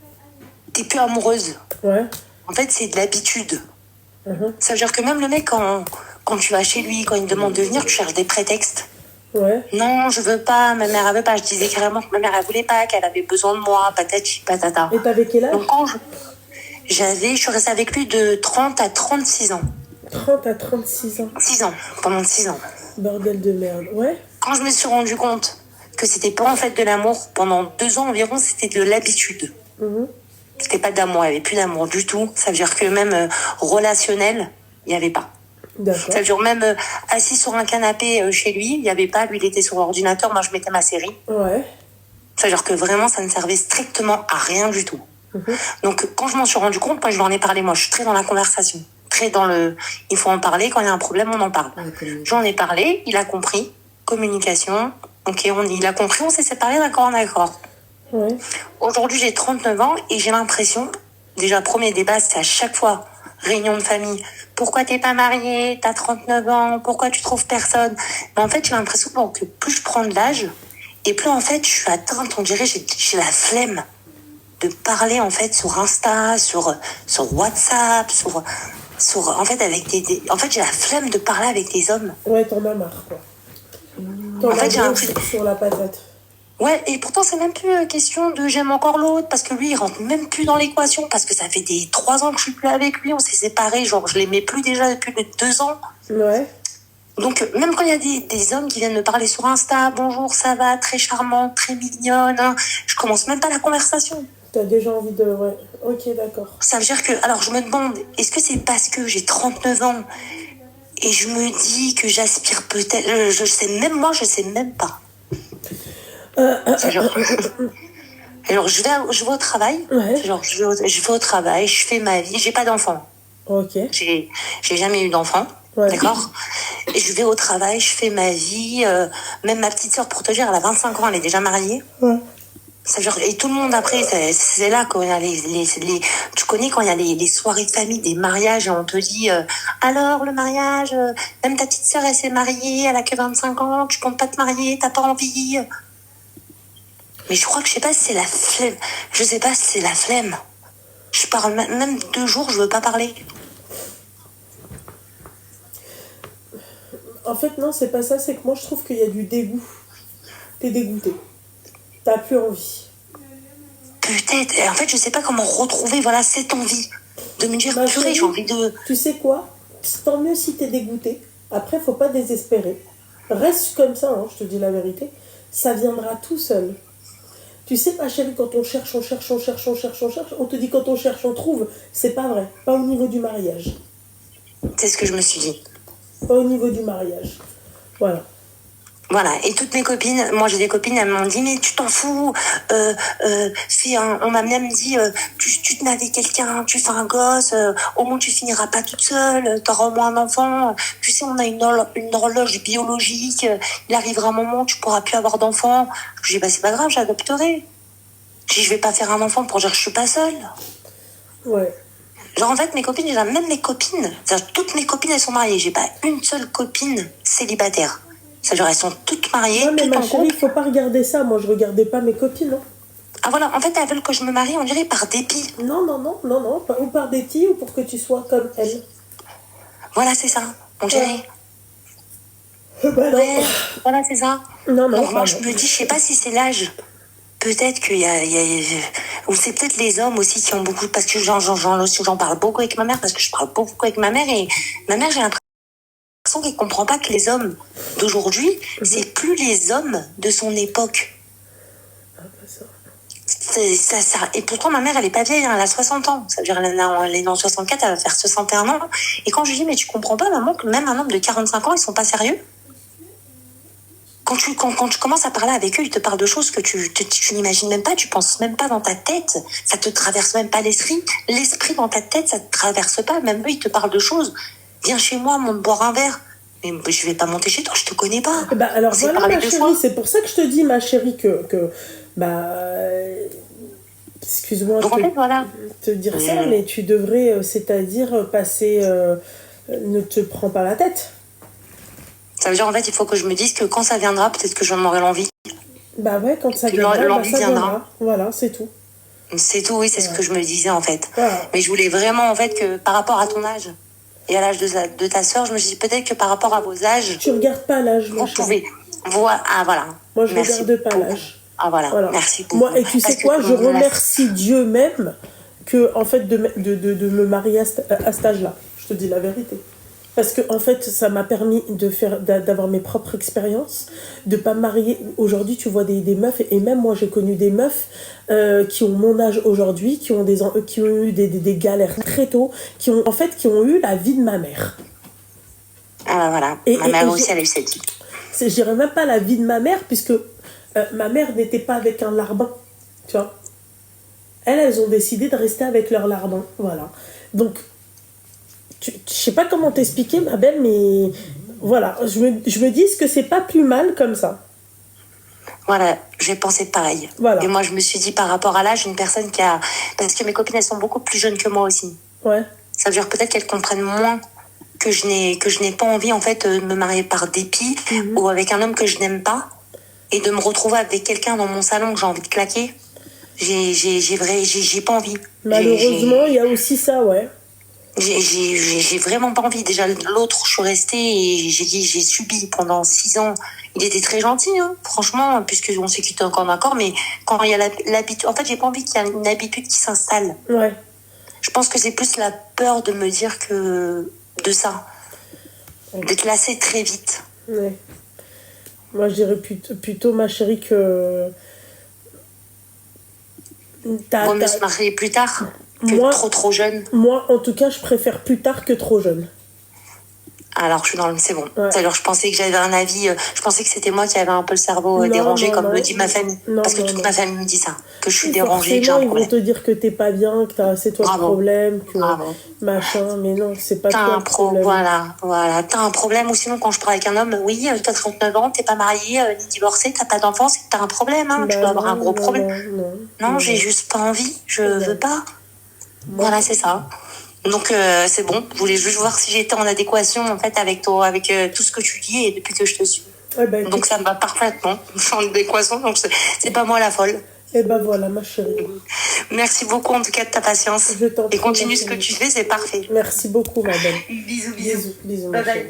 [SPEAKER 1] t'es plus amoureuse.
[SPEAKER 2] Ouais.
[SPEAKER 1] En fait, c'est de l'habitude.
[SPEAKER 2] Mhm.
[SPEAKER 1] Ça veut dire que même le mec, quand tu vas chez lui, quand il te demande de venir, tu cherches des prétextes.
[SPEAKER 2] Ouais.
[SPEAKER 1] Non, je veux pas, ma mère elle veut pas. Je disais carrément que ma mère elle voulait pas, qu'elle avait besoin de moi, patati patata.
[SPEAKER 2] Et t'avais quel âge?
[SPEAKER 1] Donc quand je suis restée avec lui de 30 à 36 ans.
[SPEAKER 2] 30 à 36 ans.
[SPEAKER 1] 6 ans, pendant 6 ans.
[SPEAKER 2] Bordel de merde. Ouais.
[SPEAKER 1] Quand je me suis rendu compte que c'était pas en fait de l'amour, pendant 2 ans environ, c'était de l'habitude.
[SPEAKER 2] Mhm.
[SPEAKER 1] C'était pas d'amour, il y avait plus d'amour du tout. Ça veut dire que même relationnel, il y avait pas.
[SPEAKER 2] D'accord.
[SPEAKER 1] Ça veut dire même assis sur un canapé chez lui, il y avait pas. Lui, il était sur l'ordinateur, moi je mettais ma série.
[SPEAKER 2] Ouais.
[SPEAKER 1] Ça veut dire que vraiment, ça ne servait strictement à rien du tout. Donc, quand je m'en suis rendu compte, moi, je lui en ai parlé. Moi, je suis très dans la conversation. Très dans le... Il faut en parler. Quand il y a un problème, on en parle. J'en ai parlé. Il a compris. Communication. Ok, il a compris. On s'est séparés d'accord.
[SPEAKER 2] Ouais.
[SPEAKER 1] Aujourd'hui, j'ai 39 ans et j'ai l'impression... Déjà, premier débat, c'est à chaque fois réunion de famille. Pourquoi t'es pas mariée? T'as 39 ans. Pourquoi tu trouves personne? Mais en fait, j'ai l'impression que plus je prends de l'âge, et plus en fait, je suis atteinte, on dirait, j'ai la flemme de parler en fait sur Insta, sur WhatsApp, en fait avec en fait, j'ai la flemme de parler avec des hommes.
[SPEAKER 2] Ouais, t'en as marre, quoi. T'en
[SPEAKER 1] En fait,
[SPEAKER 2] as
[SPEAKER 1] j'ai
[SPEAKER 2] gros
[SPEAKER 1] l'impression...
[SPEAKER 2] sur la patate.
[SPEAKER 1] Ouais, et pourtant, c'est même plus question de j'aime encore l'autre, parce que lui, il rentre même plus dans l'équation, parce que ça fait 3 ans que je suis plus avec lui, on s'est séparés, genre, je l'aimais plus déjà depuis 2 ans.
[SPEAKER 2] Ouais.
[SPEAKER 1] Donc, même quand il y a des hommes qui viennent me parler sur Insta, bonjour, ça va, très charmant, très mignonne, hein, je commence même pas la conversation.
[SPEAKER 2] T'as déjà envie de... Ouais. Ok, d'accord.
[SPEAKER 1] Ça veut dire que... Alors, je me demande, est-ce que c'est parce que j'ai 39 ans et je me dis que j'aspire peut-être... Je sais même pas. Genre, alors, je vais au travail.
[SPEAKER 2] Ouais.
[SPEAKER 1] Genre, je vais au travail, je fais ma vie. J'ai pas d'enfant.
[SPEAKER 2] Ok.
[SPEAKER 1] J'ai jamais eu d'enfant.
[SPEAKER 2] Ouais.
[SPEAKER 1] D'accord? Et je vais au travail, je fais ma vie. Même ma petite sœur, pour te dire, elle a 25 ans, elle est déjà mariée.
[SPEAKER 2] Ouais.
[SPEAKER 1] Ça veut dire, et tout le monde après, c'est là quand il y a tu connais quand il y a les soirées de famille, des mariages, et on te dit alors le mariage, même ta petite sœur elle s'est mariée, elle a que 25 ans, tu comptes pas te marier, t'as pas envie.
[SPEAKER 7] Mais je crois que je sais pas si c'est la flemme. Je sais pas si c'est la flemme. Je parle même 2 jours, je veux pas parler.
[SPEAKER 2] En fait, non, c'est pas ça. C'est que moi, je trouve qu'il y a du dégoût. T'es dégoûté. T'as plus envie.
[SPEAKER 7] Peut-être. En fait, je sais pas comment retrouver, voilà, cette envie. De me dire, purée, j'ai envie de...
[SPEAKER 2] Tu sais quoi? Tant mieux si t'es dégoûté. Après, faut pas désespérer. Reste comme ça, hein, je te dis la vérité. Ça viendra tout seul. Tu sais, ma chérie, quand on cherche, on te dit quand on cherche, on trouve. C'est pas vrai. Pas au niveau du mariage.
[SPEAKER 7] C'est ce que je me suis dit.
[SPEAKER 2] Pas au niveau du mariage. Voilà.
[SPEAKER 7] Voilà, et toutes mes copines, moi j'ai des copines, elles m'ont dit, mais tu t'en fous, on m'a même dit, tu te mets avec quelqu'un, tu fais un gosse, au moins tu finiras pas toute seule, t'auras au moins un enfant, tu sais, on a une horloge biologique, il arrivera un moment où tu pourras plus avoir d'enfant. Je dis, bah c'est pas grave, j'adopterai. Je dis, je vais pas faire un enfant pour dire que je suis pas seule.
[SPEAKER 2] Ouais.
[SPEAKER 7] Genre en fait, mes copines, même mes copines, toutes mes copines, elles sont mariées, j'ai pas une seule copine célibataire. C'est-à-dire, elles sont toutes mariées,
[SPEAKER 2] ouais, mais
[SPEAKER 7] toutes
[SPEAKER 2] ma
[SPEAKER 7] en
[SPEAKER 2] chérie,
[SPEAKER 7] couple.
[SPEAKER 2] faut pas regarder ça. Moi, je regardais pas mes copines, non.
[SPEAKER 7] Ah voilà, en fait, elles veulent que je me marie, on dirait, par dépit.
[SPEAKER 2] Non, ou par dépit, ou pour que tu sois comme elle.
[SPEAKER 7] Voilà, c'est ça, on dirait.
[SPEAKER 2] Bah non.
[SPEAKER 7] Ouais, voilà, c'est ça.
[SPEAKER 2] Non,
[SPEAKER 7] donc moi, je me dis, je sais pas si c'est l'âge. Peut-être qu'il y a... Ou c'est peut-être les hommes aussi qui ont beaucoup... Parce que j'en parle beaucoup avec ma mère, parce que je parle beaucoup avec ma mère, et ma mère, j'ai l'impression qu'elle comprend pas que les hommes d'aujourd'hui, c'est plus les hommes de son époque. Ça. Et pourtant, ma mère, elle est pas vieille, hein, elle a 60 ans. Ça veut dire, elle est dans 64, elle va faire 61 ans. Et quand je lui dis, mais tu comprends pas, maman, que même un homme de 45 ans, ils sont pas sérieux? Quand tu commences à parler avec eux, ils te parlent de choses que tu n'imagines même pas, tu penses même pas dans ta tête, ça te traverse même pas l'esprit. L'esprit dans ta tête, ça te traverse pas. Même eux, ils te parlent de choses. Viens chez moi, monte boire un verre. Mais je vais pas monter chez toi, je te connais pas.
[SPEAKER 2] Bah alors voilà, ma chérie, c'est pour ça que je te dis, ma chérie, que excuse-moi
[SPEAKER 7] donc, en fait, voilà.
[SPEAKER 2] te dire ça, mais tu devrais, c'est-à-dire passer, ne te prends pas la tête.
[SPEAKER 7] Ça veut dire, en fait, il faut que je me dise que quand ça viendra, peut-être que j'en aurai l'envie.
[SPEAKER 2] Bah ouais, quand ça viendra,
[SPEAKER 7] l'envie
[SPEAKER 2] ça
[SPEAKER 7] viendra.
[SPEAKER 2] Voilà, c'est tout.
[SPEAKER 7] C'est tout, oui, c'est ce que je me disais, en fait.
[SPEAKER 2] Voilà.
[SPEAKER 7] Mais je voulais vraiment, en fait, que par rapport à ton âge et à l'âge de ta sœur, je me dis peut-être que par rapport à vos âges...
[SPEAKER 2] Tu regardes pas l'âge,
[SPEAKER 7] vous pouvez... Ah, voilà.
[SPEAKER 2] Moi, je regarde pas l'âge.
[SPEAKER 7] Ah, voilà. Merci beaucoup.
[SPEAKER 2] Moi, et tu sais quoi, je remercie Dieu même que, en fait, de me marier à cet âge-là. Je te dis la vérité. Parce que, en fait, ça m'a permis d'avoir mes propres expériences, de pas me marier. Aujourd'hui, tu vois des meufs, et même moi, j'ai connu des meufs qui ont mon âge aujourd'hui, qui ont eu des galères très tôt, qui ont eu la vie de ma mère.
[SPEAKER 7] Ah, voilà. Ma mère aussi, elle a eu cette vie.
[SPEAKER 2] Je dirais même pas la vie de ma mère, puisque ma mère n'était pas avec un larbin, tu vois. Elles ont décidé de rester avec leur larbin, voilà. Donc, je sais pas comment t'expliquer, ma belle, mais voilà, je me dis que c'est pas plus mal comme ça.
[SPEAKER 7] Voilà, j'ai pensé pareil.
[SPEAKER 2] Voilà.
[SPEAKER 7] Et moi, je me suis dit, par rapport à l'âge, une personne qui a... Parce que mes copines, elles sont beaucoup plus jeunes que moi aussi.
[SPEAKER 2] Ouais.
[SPEAKER 7] Ça veut dire peut-être qu'elles comprennent moins que je n'ai pas envie, en fait, de me marier par dépit ou avec un homme que je n'aime pas, et de me retrouver avec quelqu'un dans mon salon que j'ai envie de claquer. J'ai pas envie.
[SPEAKER 2] Malheureusement, il y a aussi ça, ouais.
[SPEAKER 7] J'ai vraiment pas envie. Déjà, l'autre, je suis restée et j'ai subi pendant 6 ans. Il était très gentil, hein, franchement, puisqu'on s'est quitté encore d'accord, mais quand il y a l'habitude... En fait, j'ai pas envie qu'il y ait une habitude qui s'installe.
[SPEAKER 2] Ouais.
[SPEAKER 7] Je pense que c'est plus la peur de me dire que... de ça. D'être lassée très vite.
[SPEAKER 2] Ouais. Moi, je dirais plutôt, ma chérie, que...
[SPEAKER 7] Vaut mieux se marier plus tard que trop jeune.
[SPEAKER 2] Moi, en tout cas, je préfère plus tard que trop jeune.
[SPEAKER 7] Alors, je suis dans le... C'est bon. Ouais. Alors, je pensais que j'avais un avis... Je pensais que c'était moi qui avais un peu le cerveau dérangé, comme me dit ma famille. Parce que toute ma famille me dit ça. Que je suis dérangée, que j'ai un problème.
[SPEAKER 2] Ils vont te dire que t'es pas bien, que c'est toi le problème, que machin. Mais non, c'est pas toi le problème.
[SPEAKER 7] Voilà. T'as un problème. Ou sinon, quand je parle avec un homme, oui, t'as 39 ans, t'es pas marié, ni divorcé, t'as pas d'enfant, c'est que t'as un problème. Hein. Tu dois avoir un gros problème. Non, j'ai juste pas envie. Je veux pas. Voilà, c'est ça. Donc c'est bon, je voulais juste voir si j'étais en adéquation en fait avec toi, avec tout ce que tu dis et depuis que je te suis. Donc ça me va parfaitement. En adéquation, donc c'est pas moi la folle.
[SPEAKER 2] Et ben voilà, ma chérie.
[SPEAKER 7] Merci beaucoup en tout cas de ta patience. Et continue ce que tu fais, c'est parfait.
[SPEAKER 2] Merci beaucoup, ma belle.
[SPEAKER 7] Bisous.
[SPEAKER 2] Bisous,
[SPEAKER 7] Bye bye.